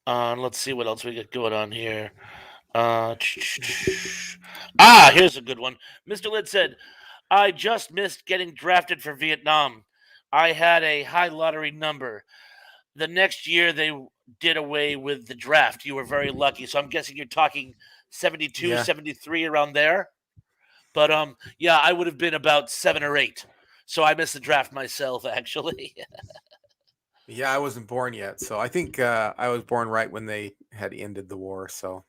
Let's see what else we got going on here. Here's a good one. Mr. Lid said, I just missed getting drafted for Vietnam. I had a high lottery number. The next year they did away with the draft. You were very lucky. So I'm guessing you're talking 72, 73 around there. But yeah, I would have been about 7 or 8. So I missed the draft myself, actually. Yeah, I wasn't born yet. So I think I was born right when they had ended the war. So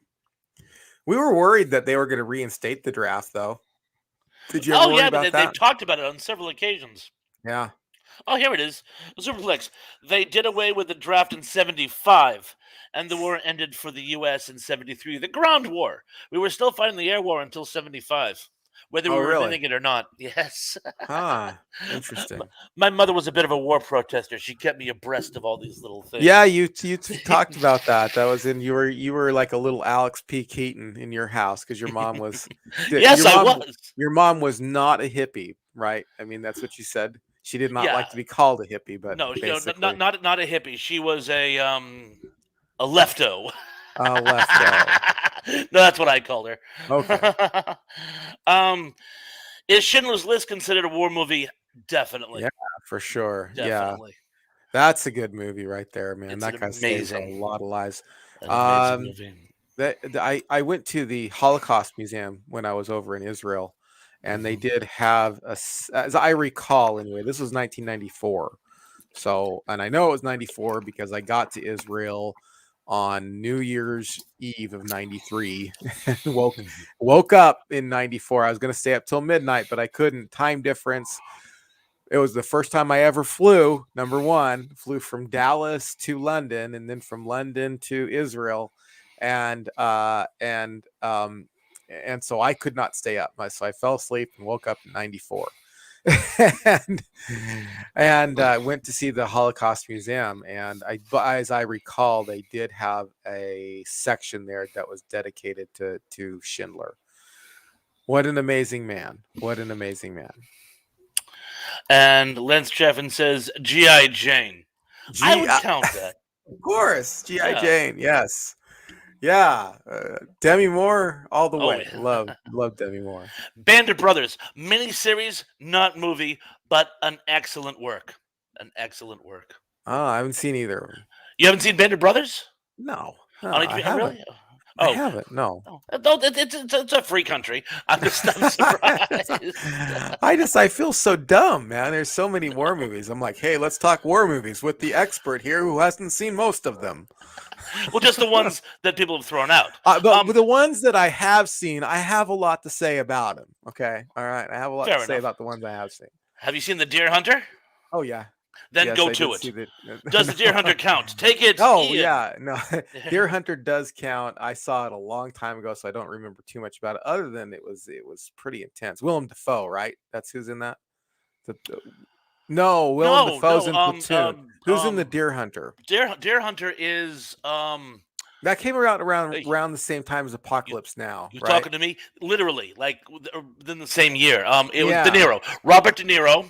we were worried that they were going to reinstate the draft, though. Did you ever worry about that? They've talked about it on several occasions. Yeah. Oh, here it is. Superflex. They did away with the draft in 75, and the war ended for the U.S. in 73. The ground war. We were still fighting the air war until 75, whether we were admitting it or not. Yes. Interesting. My mother was a bit of a war protester. She kept me abreast of all these little things. Yeah, you talked about that. That was in you were like a little Alex P. Keaton in your house because your mom was. Yes, I was. Your mom was not a hippie, right? I mean, that's what you said. She did not like to be called a hippie, but no, basically... not a hippie. She was a lefto. A lefto. No, that's what I called her. Okay. Is Schindler's List considered a war movie? Definitely. Yeah, for sure. Definitely. Yeah. That's a good movie right there, man. It's that guy saves a lot of lives. An amazing movie. I went to the Holocaust Museum when I was over in Israel, and they did have as I recall anyway, this was 1994. So, and I know it was 94 because I got to Israel on New Year's Eve of 93 and woke up in 94. I was going to stay up till midnight, but I couldn't. Time difference. It was the first time I ever flew. Number one, flew from Dallas to London and then from London to Israel. And so I could not stay up. So I fell asleep and woke up in 94. and went to see the Holocaust Museum, and as I recall, they did have a section there that was dedicated to Schindler. What an amazing man! What an amazing man! And Lance Cheffin says G.I. Jane. I would count that. Of course, G.I. Jane. Yes. Yeah, Demi Moore all the way. Love Demi Moore. Band of Brothers miniseries, not movie, but an excellent work. An excellent work. Oh, I haven't seen either of them. You haven't seen Band of Brothers? No, I haven't. Really? I haven't. No. It's a free country. I'm surprised. I feel so dumb, man. There's so many war movies. I'm like, hey, let's talk war movies with the expert here who hasn't seen most of them. Well, just the ones that people have thrown out. But the ones that I have seen, I have a lot to say about them. Okay, all right, I have a lot to say about the ones I have seen. Have you seen The Deer Hunter? Oh yeah. Then go to it. Does The Deer Hunter count? Take it. Oh Ian. Yeah, no. Deer Hunter does count. I saw it a long time ago, so I don't remember too much about it. Other than it was pretty intense. Willem Dafoe, right? That's who's in that. Willem Dafoe's in Platoon. Who's in the Deer Hunter? Deer Hunter is that came around the same time as Apocalypse Now. You're talking to me, literally, like within the same year. It was De Niro, Robert De Niro,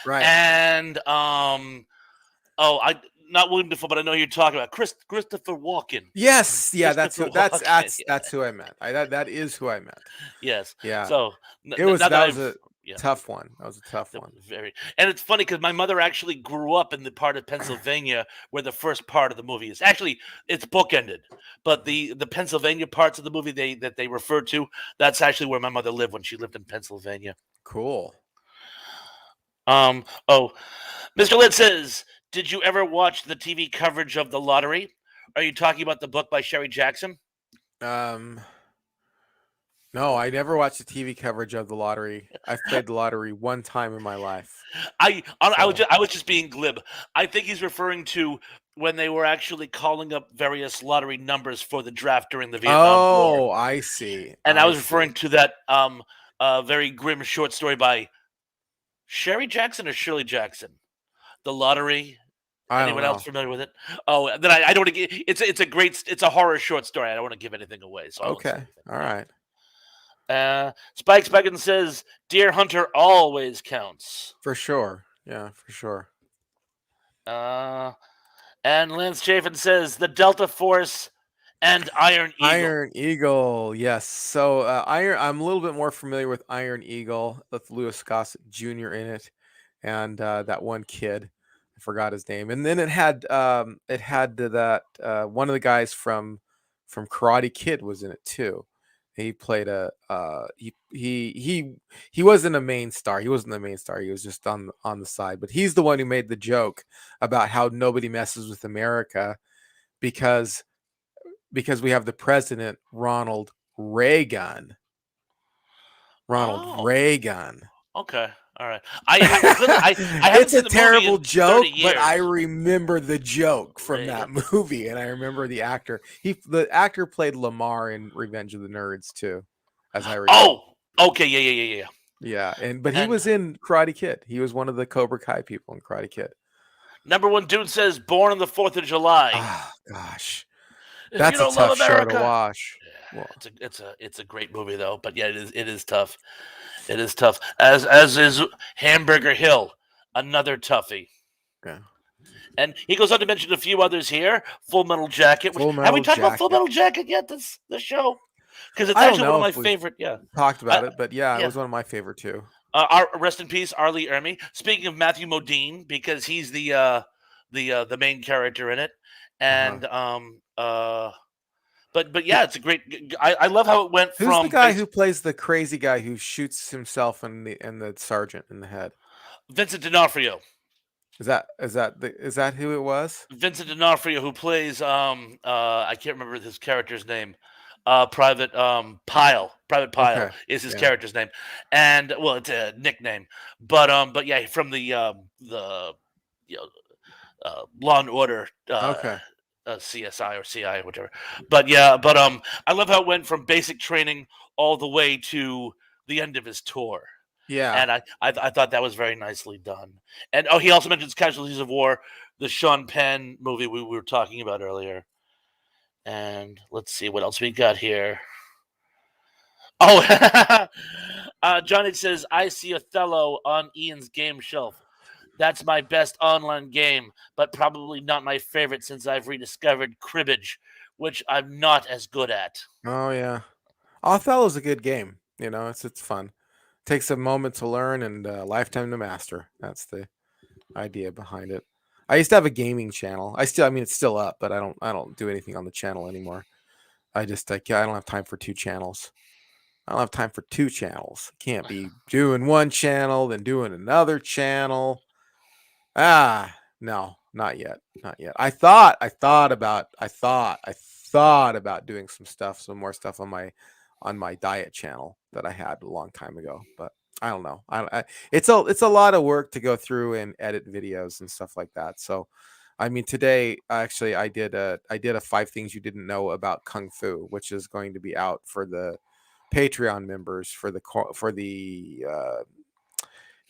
Right. and I not William Dafoe, but I know who you're talking about Christopher Walken. Yes, yeah, that's Christopher who. That's Walken. that's that's who I meant. That is who I meant. Yes. Yeah, So it was now that that was I've a yeah, tough one. That was a tough that one. was very and it's funny because my mother actually grew up in the part of Pennsylvania where the first part of the movie is. Actually, it's bookended, but the Pennsylvania parts of the movie they refer to, that's actually where my mother lived when she lived in Pennsylvania. Cool. Oh, Mr. Litt says, did you ever watch the TV coverage of the lottery? Are you talking about the book by Sherry Jackson? Um, no, I never watched the TV coverage of the lottery. I've played the lottery one time in my life. So, I was just being glib. I think he's referring to when they were actually calling up various lottery numbers for the draft during the Vietnam War, oh, I see. and I I was see. referring to that very grim short story by Sherry Jackson or Shirley Jackson. The lottery. I don't Anyone else know. familiar with it? Oh, then I don't want to get. It's a horror short story. I don't want to give anything away, so I won't say Okay. anything. All right. Spike Spiken says Deer Hunter always counts. For sure. Yeah, for sure. Uh, and Lance Chafin says the Delta Force and Iron Eagle. Iron Eagle, yes. So Iron, I'm a little bit more familiar with Iron Eagle with Louis Gossett Jr. in it, and that one kid, I forgot his name. And then it had that one of the guys from Karate Kid was in it too. He played a he wasn't a main star. He wasn't the main star. He was just on the side. But he's the one who made the joke about how nobody messes with America because we have the president Ronald Reagan. Ronald Oh, Reagan. okay, all right. I haven't It's a seen the movie terrible in 30 joke, but I years. remember the joke from that Reagan. movie, and I remember the actor. The actor played Lamar in Revenge of the Nerds too, as I Oh, recall. okay, yeah. Yeah, but he And was in Karate Kid. He was one of the Cobra Kai people in Karate Kid. number one dude says Born on the 4th of July. Ah, gosh, If you that's a don't love tough show to America, watch. yeah, Well, it's a great movie though. But yeah, it is tough. It is tough. As is Hamburger Hill, another toughie. yeah. And he goes on to mention a few others here. Full Metal Jacket. Which Full have we Metal talked about Full Jacket. Metal Jacket yet? This show because it's I don't actually one of know my if we've favorite. Yeah, talked I, about it, but yeah, it yeah. was one of my favorite too. Rest in peace, Arlie Ermy. Speaking of Matthew Modine, because he's the main character in it, Uh-huh. and but yeah, it's a great. I love how it went Who's the from guy who plays the crazy guy who shoots himself and the sergeant in the head? Vincent D'Onofrio. Is that who it was? Vincent D'Onofrio, who plays I can't remember his character's name. Private Pile Okay. is his Yeah. character's name, and well, it's a nickname. But yeah, from the you know Law and Order Okay. CSI or CI or whatever. But yeah, but I love how it went from basic training all the way to the end of his tour. Yeah. And I thought that was very nicely done. And oh, he also mentions Casualties of War, the Sean Penn movie we were talking about earlier. And let's see what else we got here. Oh, Johnny says, I see Othello on Ian's game shelf. That's my best online game, but probably not my favorite since I've rediscovered cribbage, which I'm not as good at. Oh yeah. Othello's a good game. It's fun. Takes a moment to learn and a lifetime to master. That's the idea behind it. I used to have a gaming channel. I mean, it's still up, but I don't do anything on the channel anymore. I don't have time for two channels. I don't have time for two channels. Can't be doing one channel, then doing another channel. No, not yet. Not yet. I thought about doing some more stuff on my diet channel that I had a long time ago, but I don't know. It's a lot of work to go through and edit videos and stuff like that. So, I mean, today actually I did a 5 things you didn't know about kung fu, which is going to be out for the Patreon members for the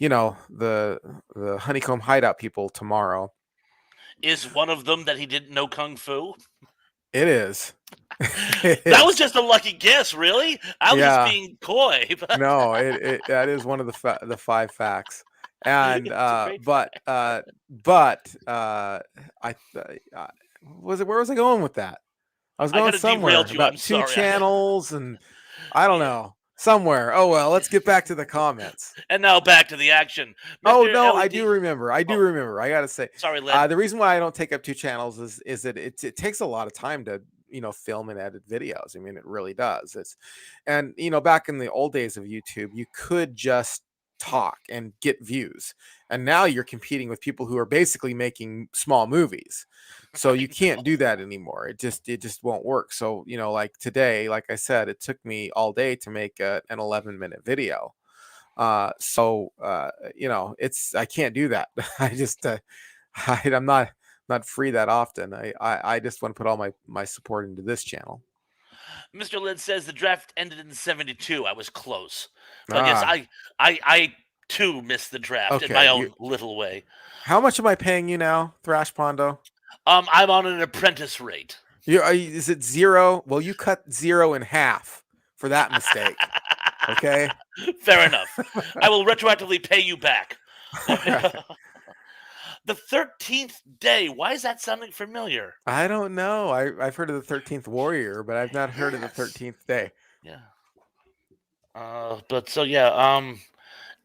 the Honeycomb Hideout people tomorrow. Is one of them that he didn't know Kung Fu? It is. It That was is. just a lucky guess, really? I was just Yeah. being coy. No, that is one of the 5 facts. And It's a great but fact. I was it. Where was I going with that? I was I going kind of derailed somewhere you. I'm about two sorry. channels, and I don't Yeah. know, somewhere. Oh well, let's get back to the comments. And now back to the action, Oh Mister no, I do LED. remember. I do Oh, remember. I gotta say, sorry, Led. the reason why I don't take up two channels is that it takes a lot of time to film and edit videos. I mean, it really does. It's and back in the old days of YouTube, you could just talk and get views, and now you're competing with people who are basically making small movies. So I you can't do know. that anymore. It just won't work. So like today, like I said, it took me all day to make an 11-minute video. It's I can't do that. I just I'm not free that often. I just want to put all my support into this channel. Mister Led says the draft ended in '72. I was close, but yes, Ah, I too missed the draft in my okay. own little way. How much am I paying you now, Thrash Pondo? I'm on an apprentice rate. Is it zero? Well, you cut zero in half for that mistake. Okay. Fair enough. I will retroactively pay you back. All right. The 13th day. Why is that sounding familiar? I don't know. I've heard of the 13th Warrior, but I've not heard of the Yes. 13th Day. Yeah. But so yeah.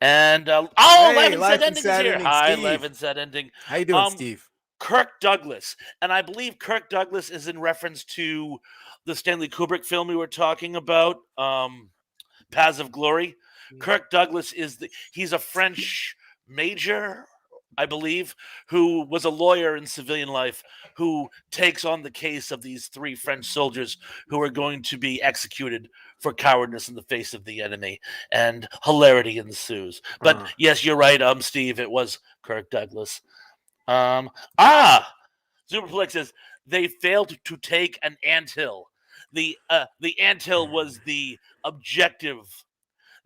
And oh, Hey, Levin said life and ending is sad here. ending, Hi, Steve. Levin said ending. How you doing, Um, Steve? Kirk Douglas, and I believe Kirk Douglas is in reference to the Stanley Kubrick film we were talking about, Paths of Glory. Kirk Douglas he's a French major, I believe, who was a lawyer in civilian life, who takes on the case of these three French soldiers who are going to be executed for cowardice in the face of the enemy, and hilarity ensues. But Uh, yes, you're right, Steve. It was Kirk Douglas. Um, ah, Superplex says they failed to take an anthill. The anthill was the objective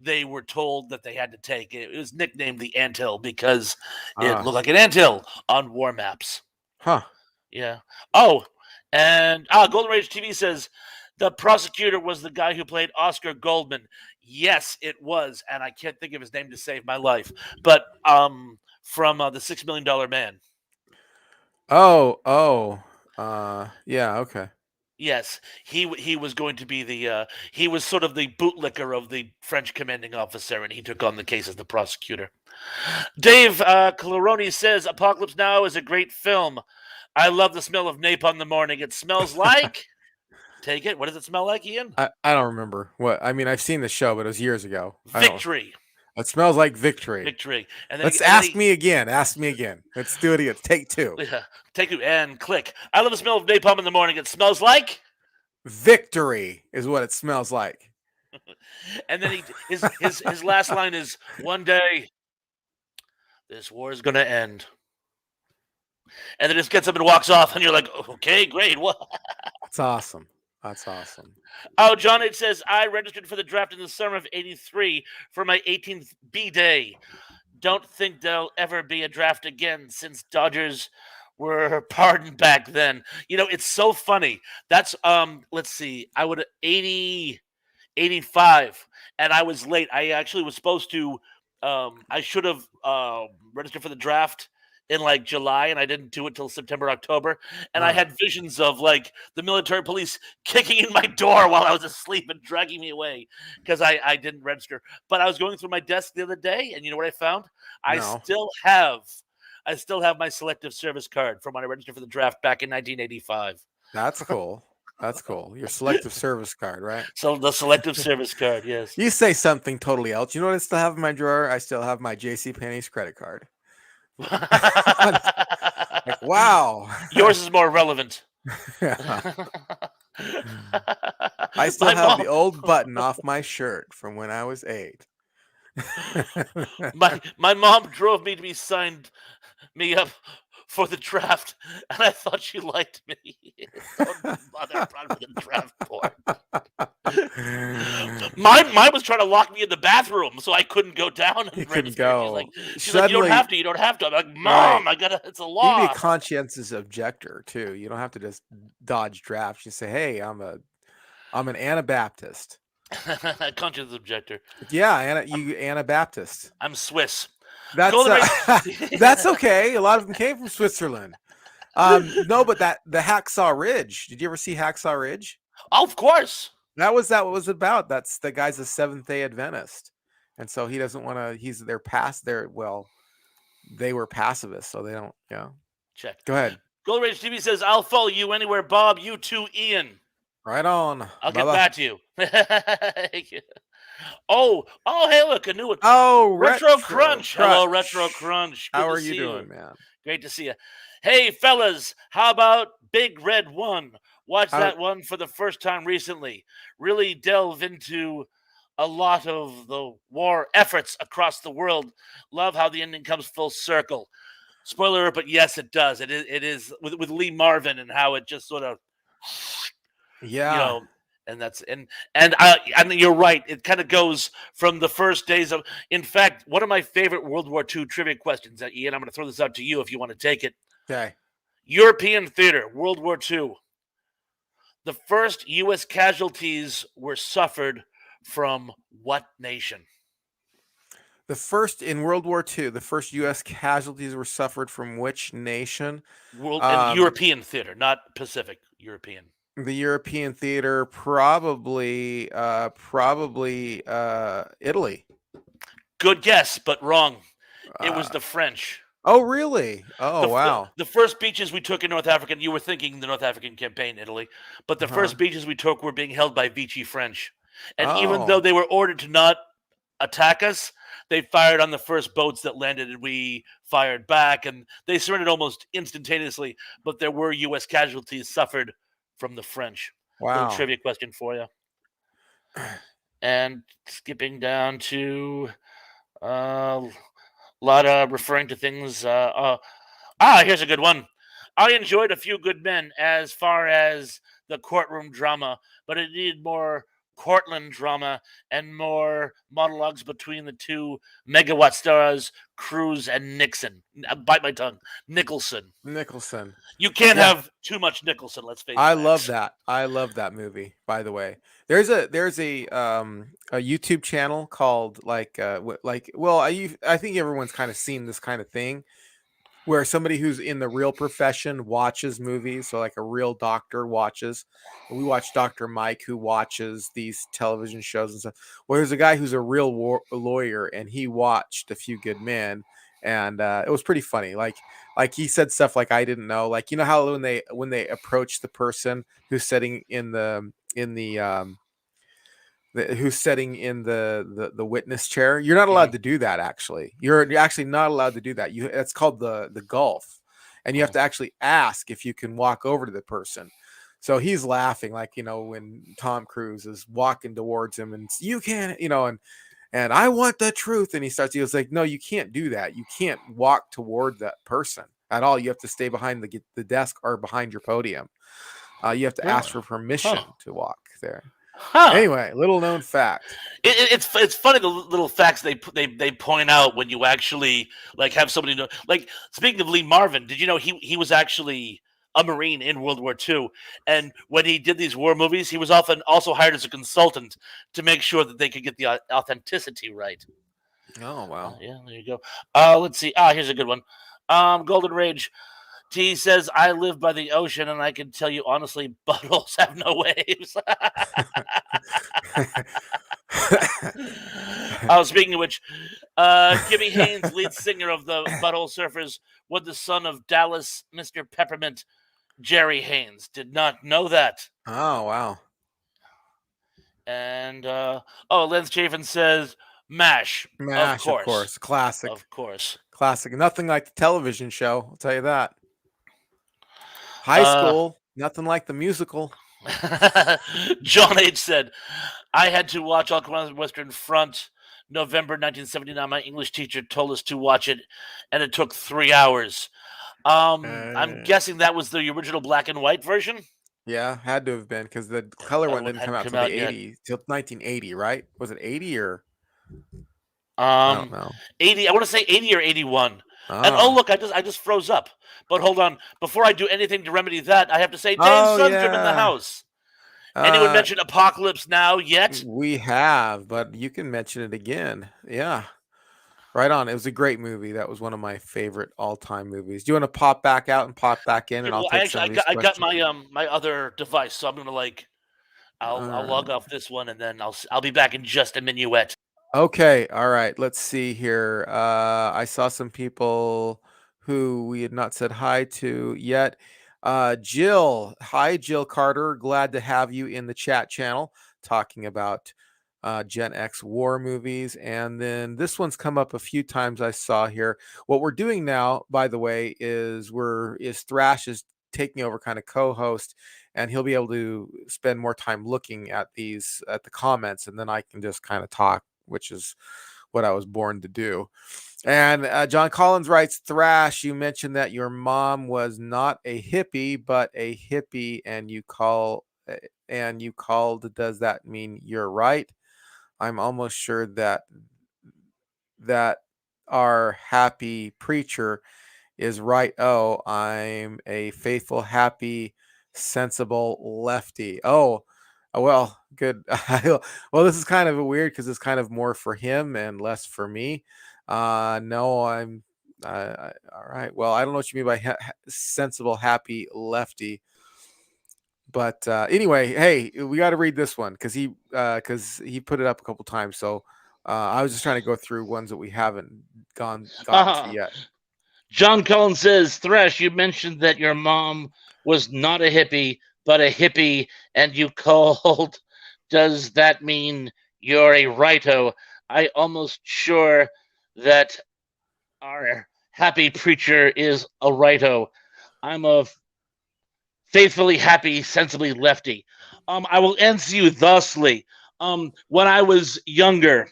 they were told that they had to take. It was nicknamed the anthill because it uh, looked like an anthill on war maps. huh. Yeah. Oh, and Golden Rage TV says the prosecutor was the guy who played Oscar Goldman. Yes, it was, and I can't think of his name to save my life. But from the $6 Million Man. Oh. Yeah. Okay. Yes, he was going to be he was sort of the bootlicker of the French commanding officer, and he took on the case as the prosecutor. Dave Claroni says Apocalypse Now is a great film. I love the smell of napalm in the morning. It smells like. Take it. What does it smell like, Ian? I don't remember what. I mean, I've seen the show, but it was years ago. I don't. Victory. It smells like victory. Victory. And then Let's and then ask he me again. Ask me again. Let's do it again. Take two. yeah, take it and click. I love the smell of napalm in the morning. It smells like. Victory is what it smells like. And then his last line is one day this war is gonna end. And then just gets up and walks off, and you're like, okay, great. What? That's awesome. That's awesome. Oh, John, it says I registered for the draft in the summer of '83 for my 18th B day. Don't think there'll ever be a draft again since Dodgers were pardoned back then. It's so funny. That's let's see, I would 85, and I was late. I actually was supposed to I should have registered for the draft in like July, and I didn't do it till September, October. And I Uh, had visions of like the military police kicking in my door while I was asleep and dragging me away because I didn't register. But I was going through my desk the other day, and you know what I found? I no, still have I still have my selective service card from when I registered for the draft back in 1985. that's cool. That's cool. Your selective service card, right? So the selective service card, yes. You say something totally else. You know what I still have in my drawer? I still have my J.C. Penney's credit card. Like, wow. Yours is more relevant. Yeah. I still my have the mom, old button off my shirt from when I was 8. my mom drove me to be signed me up for the draft, and I thought she liked me. Don't bother brought me the draft board. Mine was trying to lock me in the bathroom so I couldn't go down You and couldn't register. She's like, go. you don't Suddenly, have to. You don't have to. I'm like, right. Mom, I gotta. It's a You can be a law. conscientious objector too. You don't have to just dodge drafts. You say, "Hey, I'm an Anabaptist." Conscious objector. Yeah, you Anabaptist. I'm Swiss. That's Golden that's Age. okay. A lot of them came from Switzerland. No, but the Hacksaw Ridge. Did you ever see Hacksaw Ridge? Oh, of course. That what was about. That's the guy's a Seventh Day Adventist, and so he doesn't want to. He's their past. Their well, they were pacifists, so they don't. Yeah. Check. Go ahead. Golden Age TV says, I'll follow you anywhere, Bob. You too, Ian. Right on. I'll get Bye-bye. back to you. Oh, hey, look, a new one. Oh, Retro Crunch. Hello, Retro Crunch. Good How to are you see doing, you. man? Great to see you. Hey, fellas, how about Big Red 1? Watched How- that one for the first time recently. Really delve into a lot of the war efforts across the world. Love how the ending comes full circle. Spoiler, but yes, it does. It is with Lee Marvin and how it just sort of, Yeah. and that's and you're right. It kind of goes from the first days of. In fact, one of my favorite World War II trivia questions, Ian. I'm going to throw this out to you if you want to take it. Okay. European theater, World War II. The first U.S. casualties were suffered from what nation? The first in World War II, the first U.S. casualties were suffered from which nation? World and European theater, not Pacific. European. The European theater, probably Italy. Good guess, but wrong. It was the French. Oh, really? Oh, wow. The first beaches we took in North Africa, you were thinking the North African campaign, Italy, but the first beaches we took were being held by Vichy French. And even though they were ordered to not attack us, they fired on the first boats that landed and we fired back, and they surrendered almost instantaneously, but there were U.S. casualties suffered from the French. Wow. Little trivia question for you. And skipping down to a lot of referring to things. Here's a good one. I enjoyed A Few Good Men as far as the courtroom drama, but it needed more Cortland drama and more monologues between the two megawatt stars, Cruz and Nixon. Bite my tongue. Nicholson. You can't have too much Nicholson. Let's face it. I love that. I love that movie. By the way, there's a YouTube channel called I think everyone's kind of seen this kind of thing, where somebody who's in the real profession watches movies. So like a real doctor watches. We watch Dr. Mike, who watches these television shows and stuff. Well, there's a guy who's a real lawyer, and he watched A Few Good Men, and it was pretty funny. Like he said stuff like I didn't know. Like, you know how when they approach the person who's sitting in the who's sitting in the witness chair, you're not allowed to do that. Actually, you're actually not allowed to do that. It's called the gulf, and you have to actually ask if you can walk over to the person. So he's laughing, like, when Tom Cruise is walking towards him, and you can't, and I want the truth, and he was like, no, you can't do that. You can't walk toward that person at all. You have to stay behind the desk or behind your podium. You have to ask for permission to walk there. Anyway, little known fact. It's funny, the little facts they point out when you actually have somebody know. Like, speaking of Lee Marvin, did you know he was actually a Marine in World War II, and when he did these war movies, he was often also hired as a consultant to make sure that they could get the authenticity right. Oh, wow. Yeah, there you go. Let's see. Here's a good one. Golden Rage. T says, I live by the ocean, and I can tell you honestly, buttholes have no waves. Speaking of which, Jimmy Haynes, lead singer of the Butthole Surfers, was the son of Dallas Mr. Peppermint, Jerry Haynes. Did not know that. Oh, wow. And, Lance Chafin says, MASH. MASH, of course. Classic. Of course. Classic. Nothing like the television show, I'll tell you that. High school, nothing like the musical. John H. said, I had to watch All Command Western Front November 1979. My English teacher told us to watch it, and it took 3 hours. I'm guessing that was the original black and white version? Yeah, had to have been, because the color one didn't come out till the 80s, till 1980, right? Was it 80 or? I don't know. 80. I want to say 80 or 81. And look, I just froze up. But hold on, before I do anything to remedy that, I have to say Dave Sundstrom in the house. Anyone mention Apocalypse Now yet? We have, but you can mention it again. Yeah. Right on. It was a great movie. That was one of my favorite all-time movies. Do you want to pop back out and pop back in, Okay, and I'll well, take some of these I got questions? my other device, so I'm gonna I'll All log right. off this one, and then I'll be back in just a minuet. Okay. All right. Let's see here. I saw some people who we had not said hi to yet. Jill. Hi, Jill Carter. Glad to have you in the chat channel talking about Gen X war movies. And then this one's come up a few times I saw here. What we're doing now, by the way, is Thrash is taking over kind of co-host, and he'll be able to spend more time looking at the comments, and then I can just kind of talk, which is what I was born to do. And John Collins writes, Thrash, you mentioned that your mom was not a hippie, but a hippie, and you called. Does that mean you're right? I'm almost sure that our happy preacher is right. Oh, I'm a faithful, happy, sensible lefty. Oh, well, good. Well, this is kind of weird because it's kind of more for him and less for me. No, I'm. All right. Well, I don't know what you mean by sensible, happy lefty. But anyway, hey, we got to read this one because he put it up a couple times. So I was just trying to go through ones that we haven't gotten to yet. John Collins says, Thresh, you mentioned that your mom was not a hippie, but a hippie, and you called. Does that mean you're a righto? I almost sure that our happy preacher is a righto. I'm a faithfully happy, sensibly lefty. I will answer you thusly. When I was younger,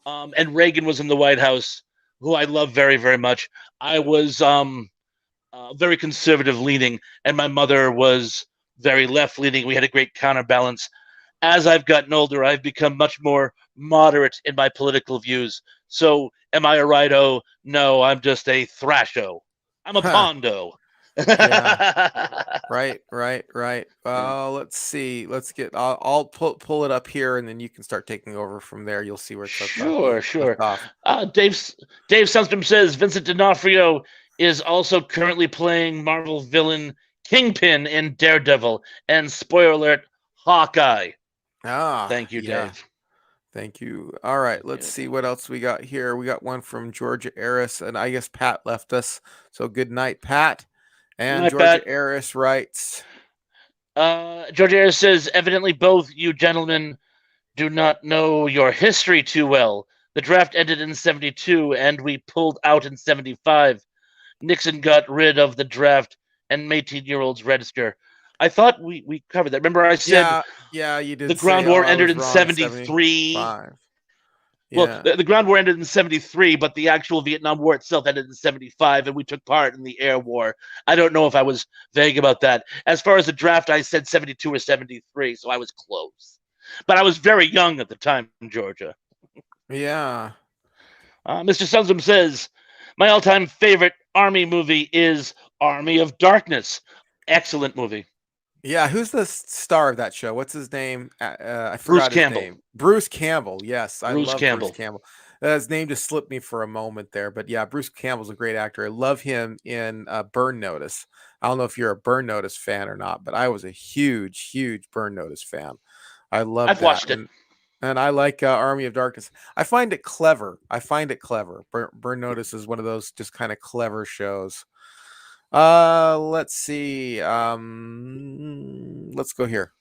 and Reagan was in the White House, who I love very, very much, I was very conservative leaning, and my mother was very left leaning. We had a great counterbalance. As I've gotten older, I've become much more moderate in my political views. So, am I a righto? No, I'm just a thrasho. I'm a Huh. pondo. Yeah. Right. Yeah. Let's see. Let's get. I'll pull it up here, and then you can start taking over from there. You'll see where it's Sure, left sure. off. Dave Sundstrom says Vincent D'Onofrio is also currently playing Marvel villain Kingpin in Daredevil, and spoiler alert, Hawkeye. Thank you, Yeah. Dave. Thank you. All right. Thank Let's you, see thank what you. else we got here. We got one from Georgia Eris, and I guess Pat left us. So good night, Pat. Good And night, Georgia Pat. Eris writes, George Ayres says, evidently both you gentlemen do not know your history too well. The draft ended in 72 and we pulled out in 75. Nixon got rid of the draft and 18-year-olds register. I thought we covered that. Remember, I said yeah, you the did say, ground oh, war I ended was in wrong at 73. 75. Well, Yeah. the ground war ended in 73, but the actual Vietnam War itself ended in 75, and we took part in the air war. I don't know if I was vague about that. As far as the draft, I said 72 or 73, so I was close. But I was very young at the time, Georgia. Yeah. Mr. Sunsom says, my all time favorite Army movie is Army of Darkness. Excellent movie. Yeah, who's the star of that show? What's his name? I Bruce forgot his Campbell. name. Bruce Campbell. Yes, I Bruce love Bruce Campbell. Campbell. His name just slipped me for a moment there, but yeah, Bruce Campbell's a great actor. I love him in Burn Notice. I don't know if you're a Burn Notice fan or not, but I was a huge Burn Notice fan. I love I've that, watched it. and I like Army of Darkness. I find it clever. Burn Notice is one of those just kind of clever shows. Let's see. Let's go here.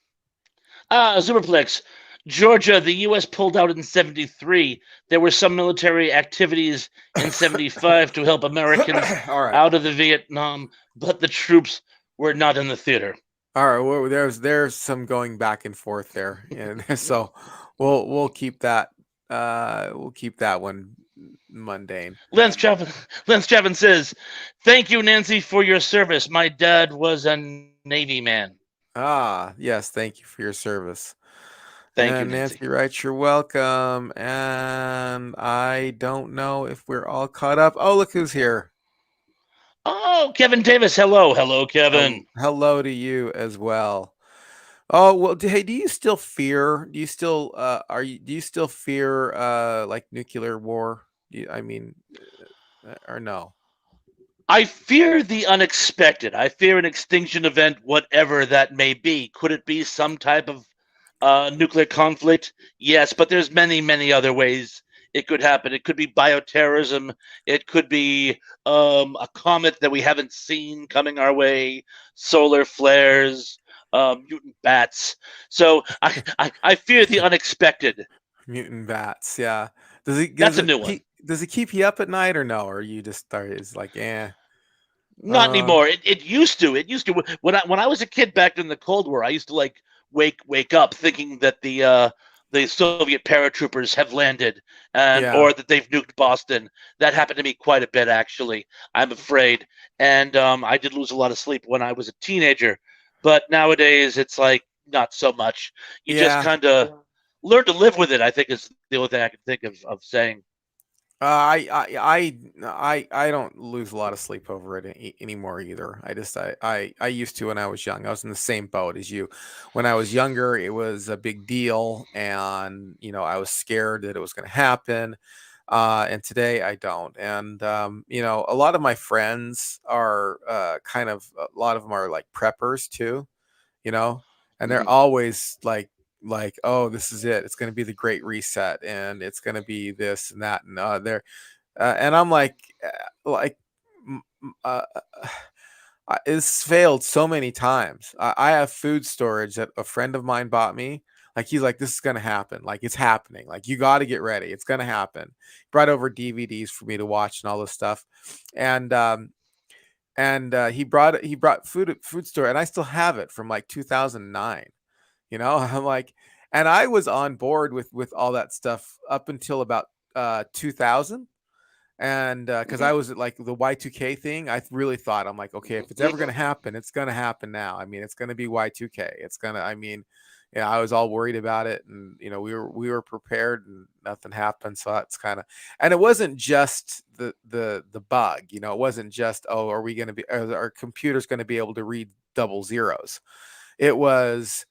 Superplex. Georgia, the U.S. pulled out in 73. There were some military activities in 75 to help Americans All right. out of the Vietnam, but the troops were not in the theater. All right. Well, there's some going back and forth there, and so we'll keep that one mundane. Lance Chapin says, thank you, Nancy, for your service. My dad was a Navy man. Yes. Thank you for your service. Thank you, And Nancy. Nancy writes, "You're welcome." And I don't know if we're all caught up. Oh, look who's here. Oh, Kevin Davis. Hello. Hello, Kevin. Hello to you as well. Oh well, hey, do you still fear? Do you still fear like nuclear war? I mean, or no? I fear the unexpected. I fear an extinction event, whatever that may be. Could it be some type of nuclear conflict? Yes, but there's many, many other ways it could happen. It could be bioterrorism. It could be a comet that we haven't seen coming our way, solar flares, mutant bats. So I fear the unexpected. Mutant bats. Yeah. Does it That's a new one. does it keep you up at night or no? Or you just start is like, eh. Not anymore. It used to. It used to. When I was a kid back in the Cold War, I used to like wake up thinking that the Soviet paratroopers have landed and Yeah. or that they've nuked Boston. That happened to me quite a bit actually. I'm afraid, and I did lose a lot of sleep when I was a teenager. But nowadays, it's like not so much. You just Yeah. kind of learn to live with it. I think is the only thing I can think of saying. I don't lose a lot of sleep over it anymore either. I used to when I was young. I was in the same boat as you. When I was younger, it was a big deal, and I was scared that it was going to happen. And today I don't. And a lot of my friends are a lot of them are like preppers too, you know, and they're Mhm. always like, oh, this is it. It's going to be the great reset, and it's going to be this and that, and they're and I'm like, m- m- it's failed so many times. I have food storage that a friend of mine bought me. Like he's like, this is gonna happen. Like it's happening. Like you got to get ready. It's gonna happen. Brought over DVDs for me to watch and all this stuff, and he brought food store, and I still have it from like 2009. I'm like, and I was on board with all that stuff up until about 2000. And because Mhm. I was at like the Y2K thing, I really thought, I'm like, okay, if it's ever going to Mhm. happen, it's going to happen now. I mean, it's going to be Y2K. It's going to, I mean, yeah, I was all worried about it, and we were prepared, and nothing happened. So that's kind of, and it wasn't just the bug. It wasn't just, oh, are we going to be, are our computers going to be able to read double zeros? It was,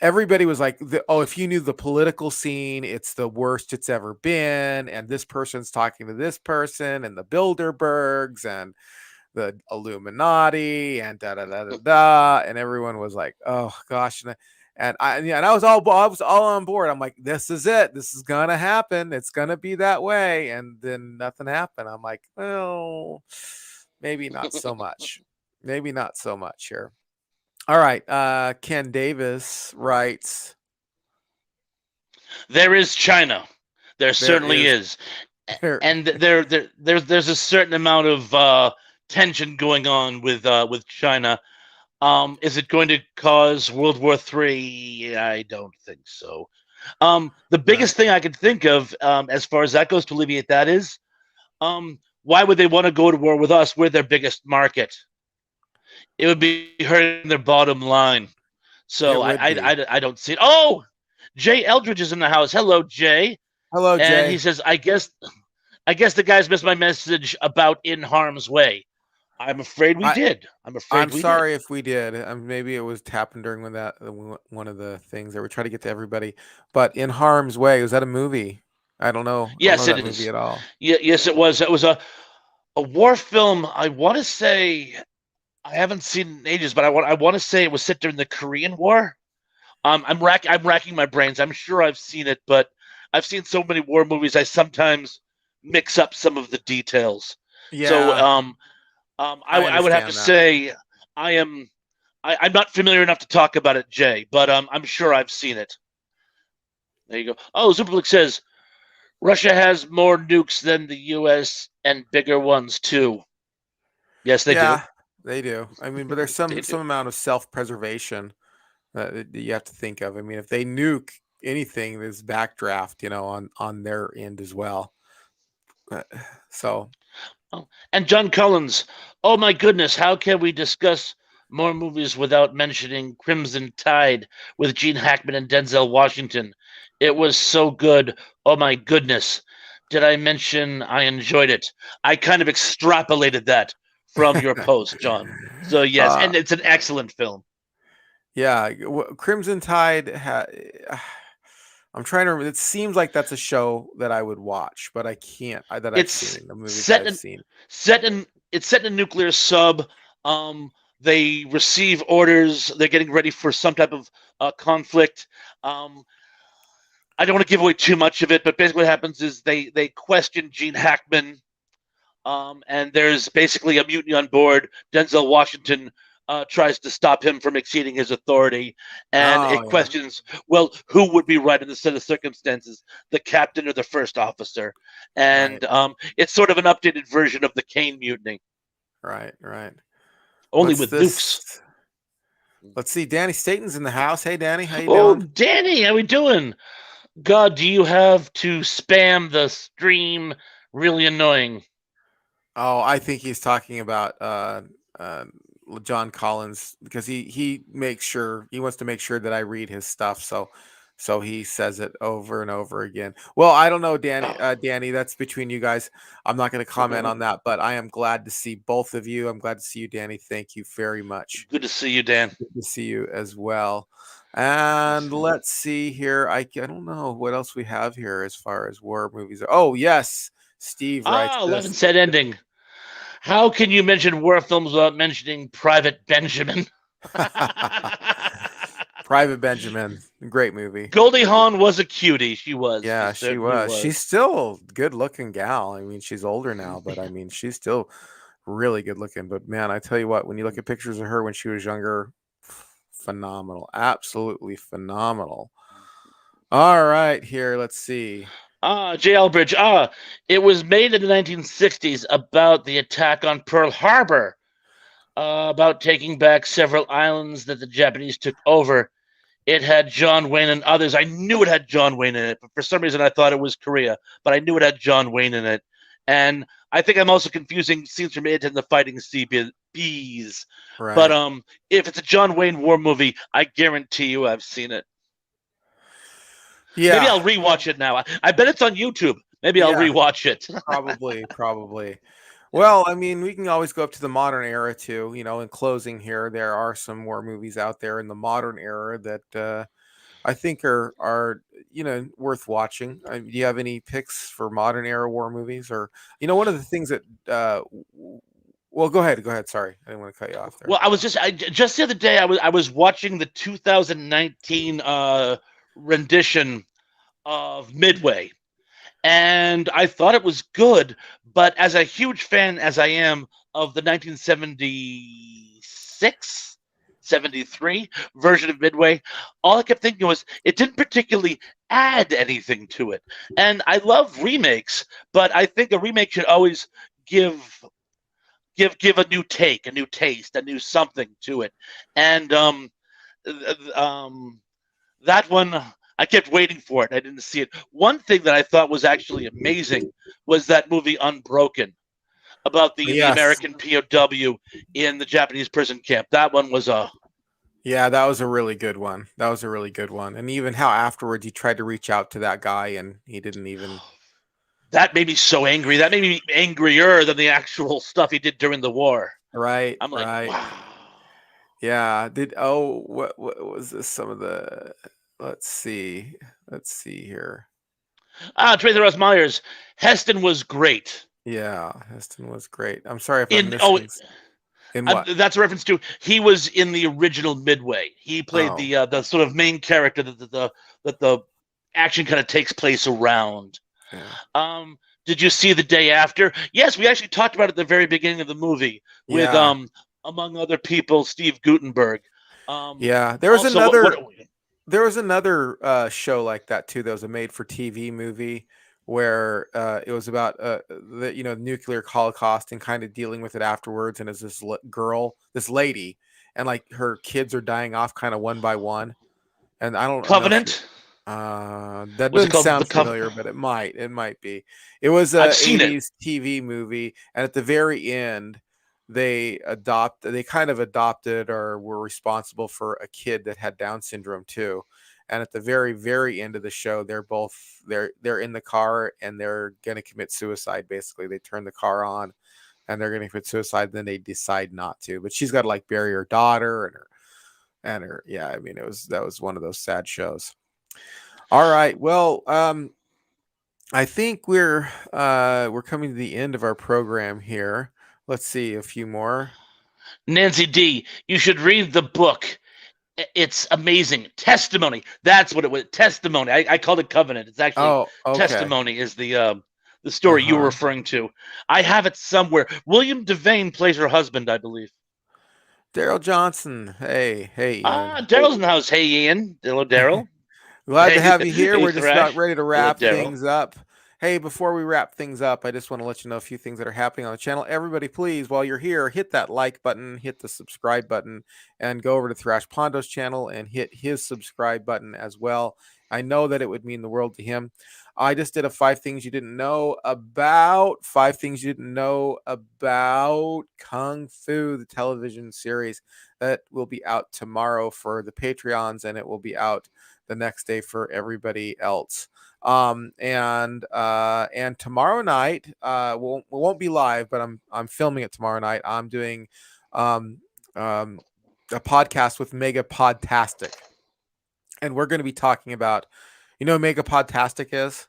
everybody was like, oh, if you knew the political scene, it's the worst it's ever been, and this person's talking to this person, and the Bilderbergs, and the Illuminati, and da da da da da, and everyone was like, oh gosh, and I was all on board. I'm like, this is it. This is gonna happen. It's gonna be that way, and then nothing happened. I'm like, well, maybe not so much. Maybe not so much here. All right. Ken Davis writes, There is China. There there certainly is is, there and there's a certain amount of tension going on with China. Is it going to cause World War III? I don't think so. The right. biggest thing I can think of, as far as that goes, to alleviate that is, why would they want to go to war with us? We're their biggest market. It would be hurting their bottom line. It So would be. I don't see it. Oh, Jay Eldridge is in the house. Hello, Jay. Hello, And he Jay. says, I guess the guys missed my message about In Harm's Way. I'm afraid we I did. I'm I'm afraid we did. sorry if we did. Maybe it was happened during one of the things that we try to get to everybody. But In Harm's Way, was that a movie? I don't know. I don't know Yes, it that movie is. at all. Yes, it was. It was a war film. I want to say I haven't seen it in ages, but I want to say it was set during the Korean War. I'm racking my brains. I'm sure I've seen it, but I've seen so many war movies. I sometimes mix up some of the details. So Yeah, I I would have to understand that. say I am I'm not familiar enough to talk about it, Jay, but I'm sure I've seen it. There you go. Oh, Superblick says Russia has more nukes than the U.S. and bigger ones too. Yes, they do. Yeah, they do. I mean, but there's They some do. amount of self-preservation that you have to think of. I mean, if they nuke anything, there's backdraft, on their end as well. Uh, So Oh, and John Collins. Oh my goodness, how can we discuss more movies without mentioning Crimson Tide with Gene Hackman and Denzel Washington? It was so good. Oh my goodness. Did I mention I enjoyed it? I kind of extrapolated that from your post, John. So yes, uh, and it's an excellent film. yeah, Crimson Tide I'm trying to remember. It seems like that's a show that I would watch, but I can't. That I've seen It's in the movies that set I've in seen. set in it's set in a nuclear sub. They receive orders. They're getting ready for some type of conflict. Um, I don't want to give away too much of it, but basically what happens is they question Gene Hackman, and there's basically a mutiny on board. Denzel Washington tries to stop him from exceeding his authority, and Oh it yeah, questions, well, who would be right in this set of circumstances, the captain or the first officer? right, And it's sort of an updated version of the Kane Mutiny, right. only What's with nukes. this? Let's see. Danny Staten's in the house. Hey, Danny, how you Oh, doing? Danny, how we doing? God, do you have to spam the stream? Really annoying. Oh, I think he's talking about uh, John Collins because he makes sure he wants to make sure that I read his stuff. So he says it over and over again. Well, I don't know, Danny. Danny, that's between you guys. I'm not going to comment on that, but I am glad to see both of you. I'm glad to see you, Danny. Thank you very much. Good to see you, Dan. Good to see you as well. And let's see here. I don't know what else we have here as far as war movies. Oh yes, Steve writes Ah, 11 this. said ending. How can you mention war films without mentioning Private Benjamin? Private Benjamin, great movie. Goldie Hawn was a cutie. She was. She Yeah, she certainly was. She's was. still good looking gal. I mean, she's older now, but I mean, she's still really good looking. But man, I tell you what, when you look at pictures of her when she was younger, phenomenal. Absolutely phenomenal. All right, here, let's see. J. Elbridge. It was made in the 1960s about the attack on Pearl Harbor, about taking back several islands that the Japanese took over. It had John Wayne and others. I knew it had John Wayne in it, but for some reason I thought it was Korea, but I knew it had John Wayne in it. And I think I'm also confusing scenes from it and the Fighting Sea Bees. But Right. if it's a John Wayne war movie, I guarantee you I've seen it. Maybe Yeah. I'll rewatch it now. I bet it's on YouTube. Maybe I'll Yeah, rewatch it. probably. Well, I mean, we can always go up to the modern era too. In closing here, there are some more movies out there in the modern era that I think are worth watching. Do you have any picks for modern era war movies, or one of the things that well, go ahead. Sorry, I didn't want to cut you off there. Well, just the other day I was watching the 2019 rendition of Midway, and I thought it was good. But as a huge fan as I am of the 1976, 73 version of Midway, all I kept thinking was it didn't particularly add anything to it. And I love remakes, but I think a remake should always give a new take, a new taste, a new something to it. And that one, I kept waiting for it. I didn't see it. One thing that I thought was actually amazing was that movie Unbroken, about the Yes. American POW in the Japanese prison camp. That one was Yeah, that was a really good one. That was a really good one. And even how afterwards he tried to reach out to that guy and he didn't even. that made me so angry. That made me angrier than the actual stuff he did during the war. Right, I'm like, right. wow. Yeah. What was this? Some of the. Let's see. Let's see here. Tracy Ross Myers, Heston was great. Yeah, Heston was great. I'm sorry if I'm In oh, missing. In what? that's a reference to he was in the original Midway. He played Oh, the sort of main character that the action kind of takes place around. yeah. Did you see The Day After? Yes, we actually talked about it at the very beginning of the movie with Yeah. among other people, Steve Guttenberg. Yeah. Also, There was another show like that too. That was a made-for-TV movie where it was about the nuclear holocaust and kind of dealing with it afterwards. And it's this this lady, and like her kids are dying off kind of one by one. And I don't know if Covenant? that Was it doesn't called The sound Covenant? familiar, but it might be. It was a I've seen it. 80s TV movie, and at the very end, they kind of adopted or were responsible for a kid that had Down syndrome too. And at the very, very end of the show, they're in the car and they're gonna commit suicide. Basically, they turn the car on and they're gonna commit suicide. Then they decide not to, but she's got to like bury her daughter and her. Yeah, I mean, that was one of those sad shows. All right. Well, I think we're coming to the end of our program here. Let's see a few more. Nancy D, you should read the book. It's amazing. Testimony. That's what it was. Testimony. I called it Covenant. It's actually Oh, okay. Testimony is the story you were Uh-huh. referring to. I have it somewhere. William Devane plays her husband, I believe. Daryl Johnson. Hey, hey, Ah, Ian. Daryl's in the house. Hey, Ian. Hello, Daryl. Glad to Hey, have you here. hey, We're just about Thrash. ready to Hello, wrap Daryl. things up. Hey, before we wrap things up, I just want to let you know a few things that are happening on the channel. Everybody, please, while you're here, hit that like button, hit the subscribe button, and go over to Thrash Pondo's channel and hit his subscribe button as well. I know that it would mean the world to him. I just did a five things you didn't know about Kung Fu, the television series that will be out tomorrow for the Patreons, and it will be out the next day for everybody else. And tomorrow night won't be live, but I'm filming it tomorrow night. I'm doing um um a podcast with Mega Podtastic, and we're going to be talking about, Mega Podtastic is.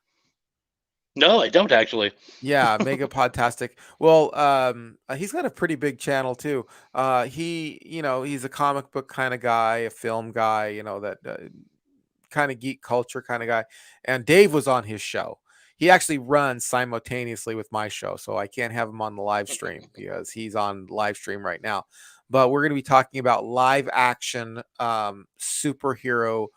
No, I don't actually. Yeah, Mega Podtastic. Well, he's got a pretty big channel too. He's a comic book kind of guy, a film guy, that kind of geek culture kind of guy. And Dave was on his show. He actually runs simultaneously with my show, so I can't have him on the live stream because he's on live stream right now. But we're going to be talking about live action superhero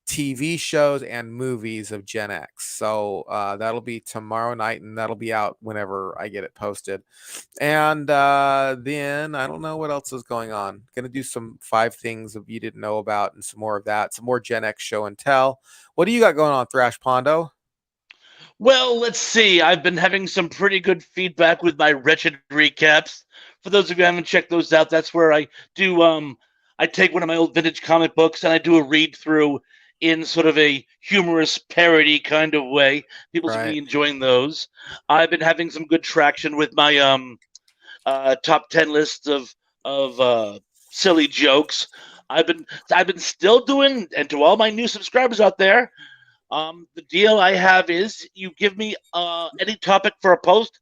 TV shows and movies of Gen X. So that'll be tomorrow night, and that'll be out whenever I get it posted. And then I don't know what else is going on. Going to do some five things that you didn't know about, and some more of that. Some more Gen X show and tell. What do you got going on, Thrash Pondo? Well, let's see. I've been having some pretty good feedback with my wretched recaps. For those of you who haven't checked those out, that's where I do I take one of my old vintage comic books and I do a read through in sort of a humorous parody kind of way. People seem to Right. be enjoying those. I've been having some good traction with my top 10 lists of silly jokes. I've been still doing, and to all my new subscribers out there, the deal I have is you give me any topic for a post,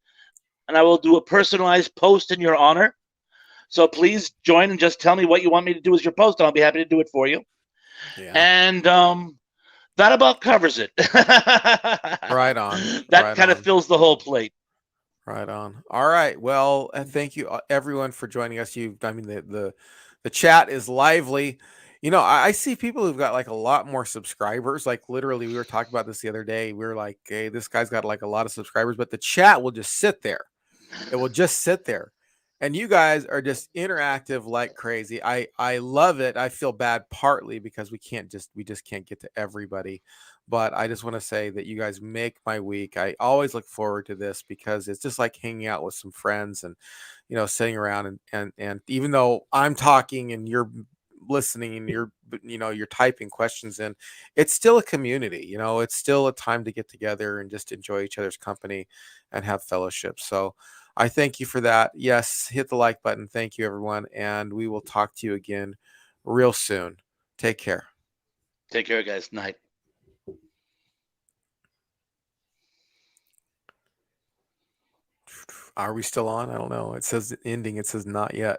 and I will do a personalized post in your honor. So please join and just tell me what you want me to do as your post, and I'll be happy to do it for you. Yeah. And that about covers it. Right on. That Right kind of on. fills the whole plate. Right on. All right. Well, thank you everyone for joining us. The chat is lively. I see people who've got like a lot more subscribers. Like literally, we were talking about this the other day. We were like, "Hey, this guy's got like a lot of subscribers," but the chat will just sit there. It will just sit there. And you guys are just interactive like crazy. I love it. I feel bad partly because we just can't get to everybody. But I just want to say that you guys make my week. I always look forward to this because it's just like hanging out with some friends and sitting around and even though I'm talking and you're listening and you're typing questions in, it's still a community. It's still a time to get together and just enjoy each other's company and have fellowship. So I thank you for that. Yes, hit the like button. Thank you, everyone. And we will talk to you again real soon. Take care. Take care, guys. Night. Are we still on? I don't know. It says ending. It says not yet.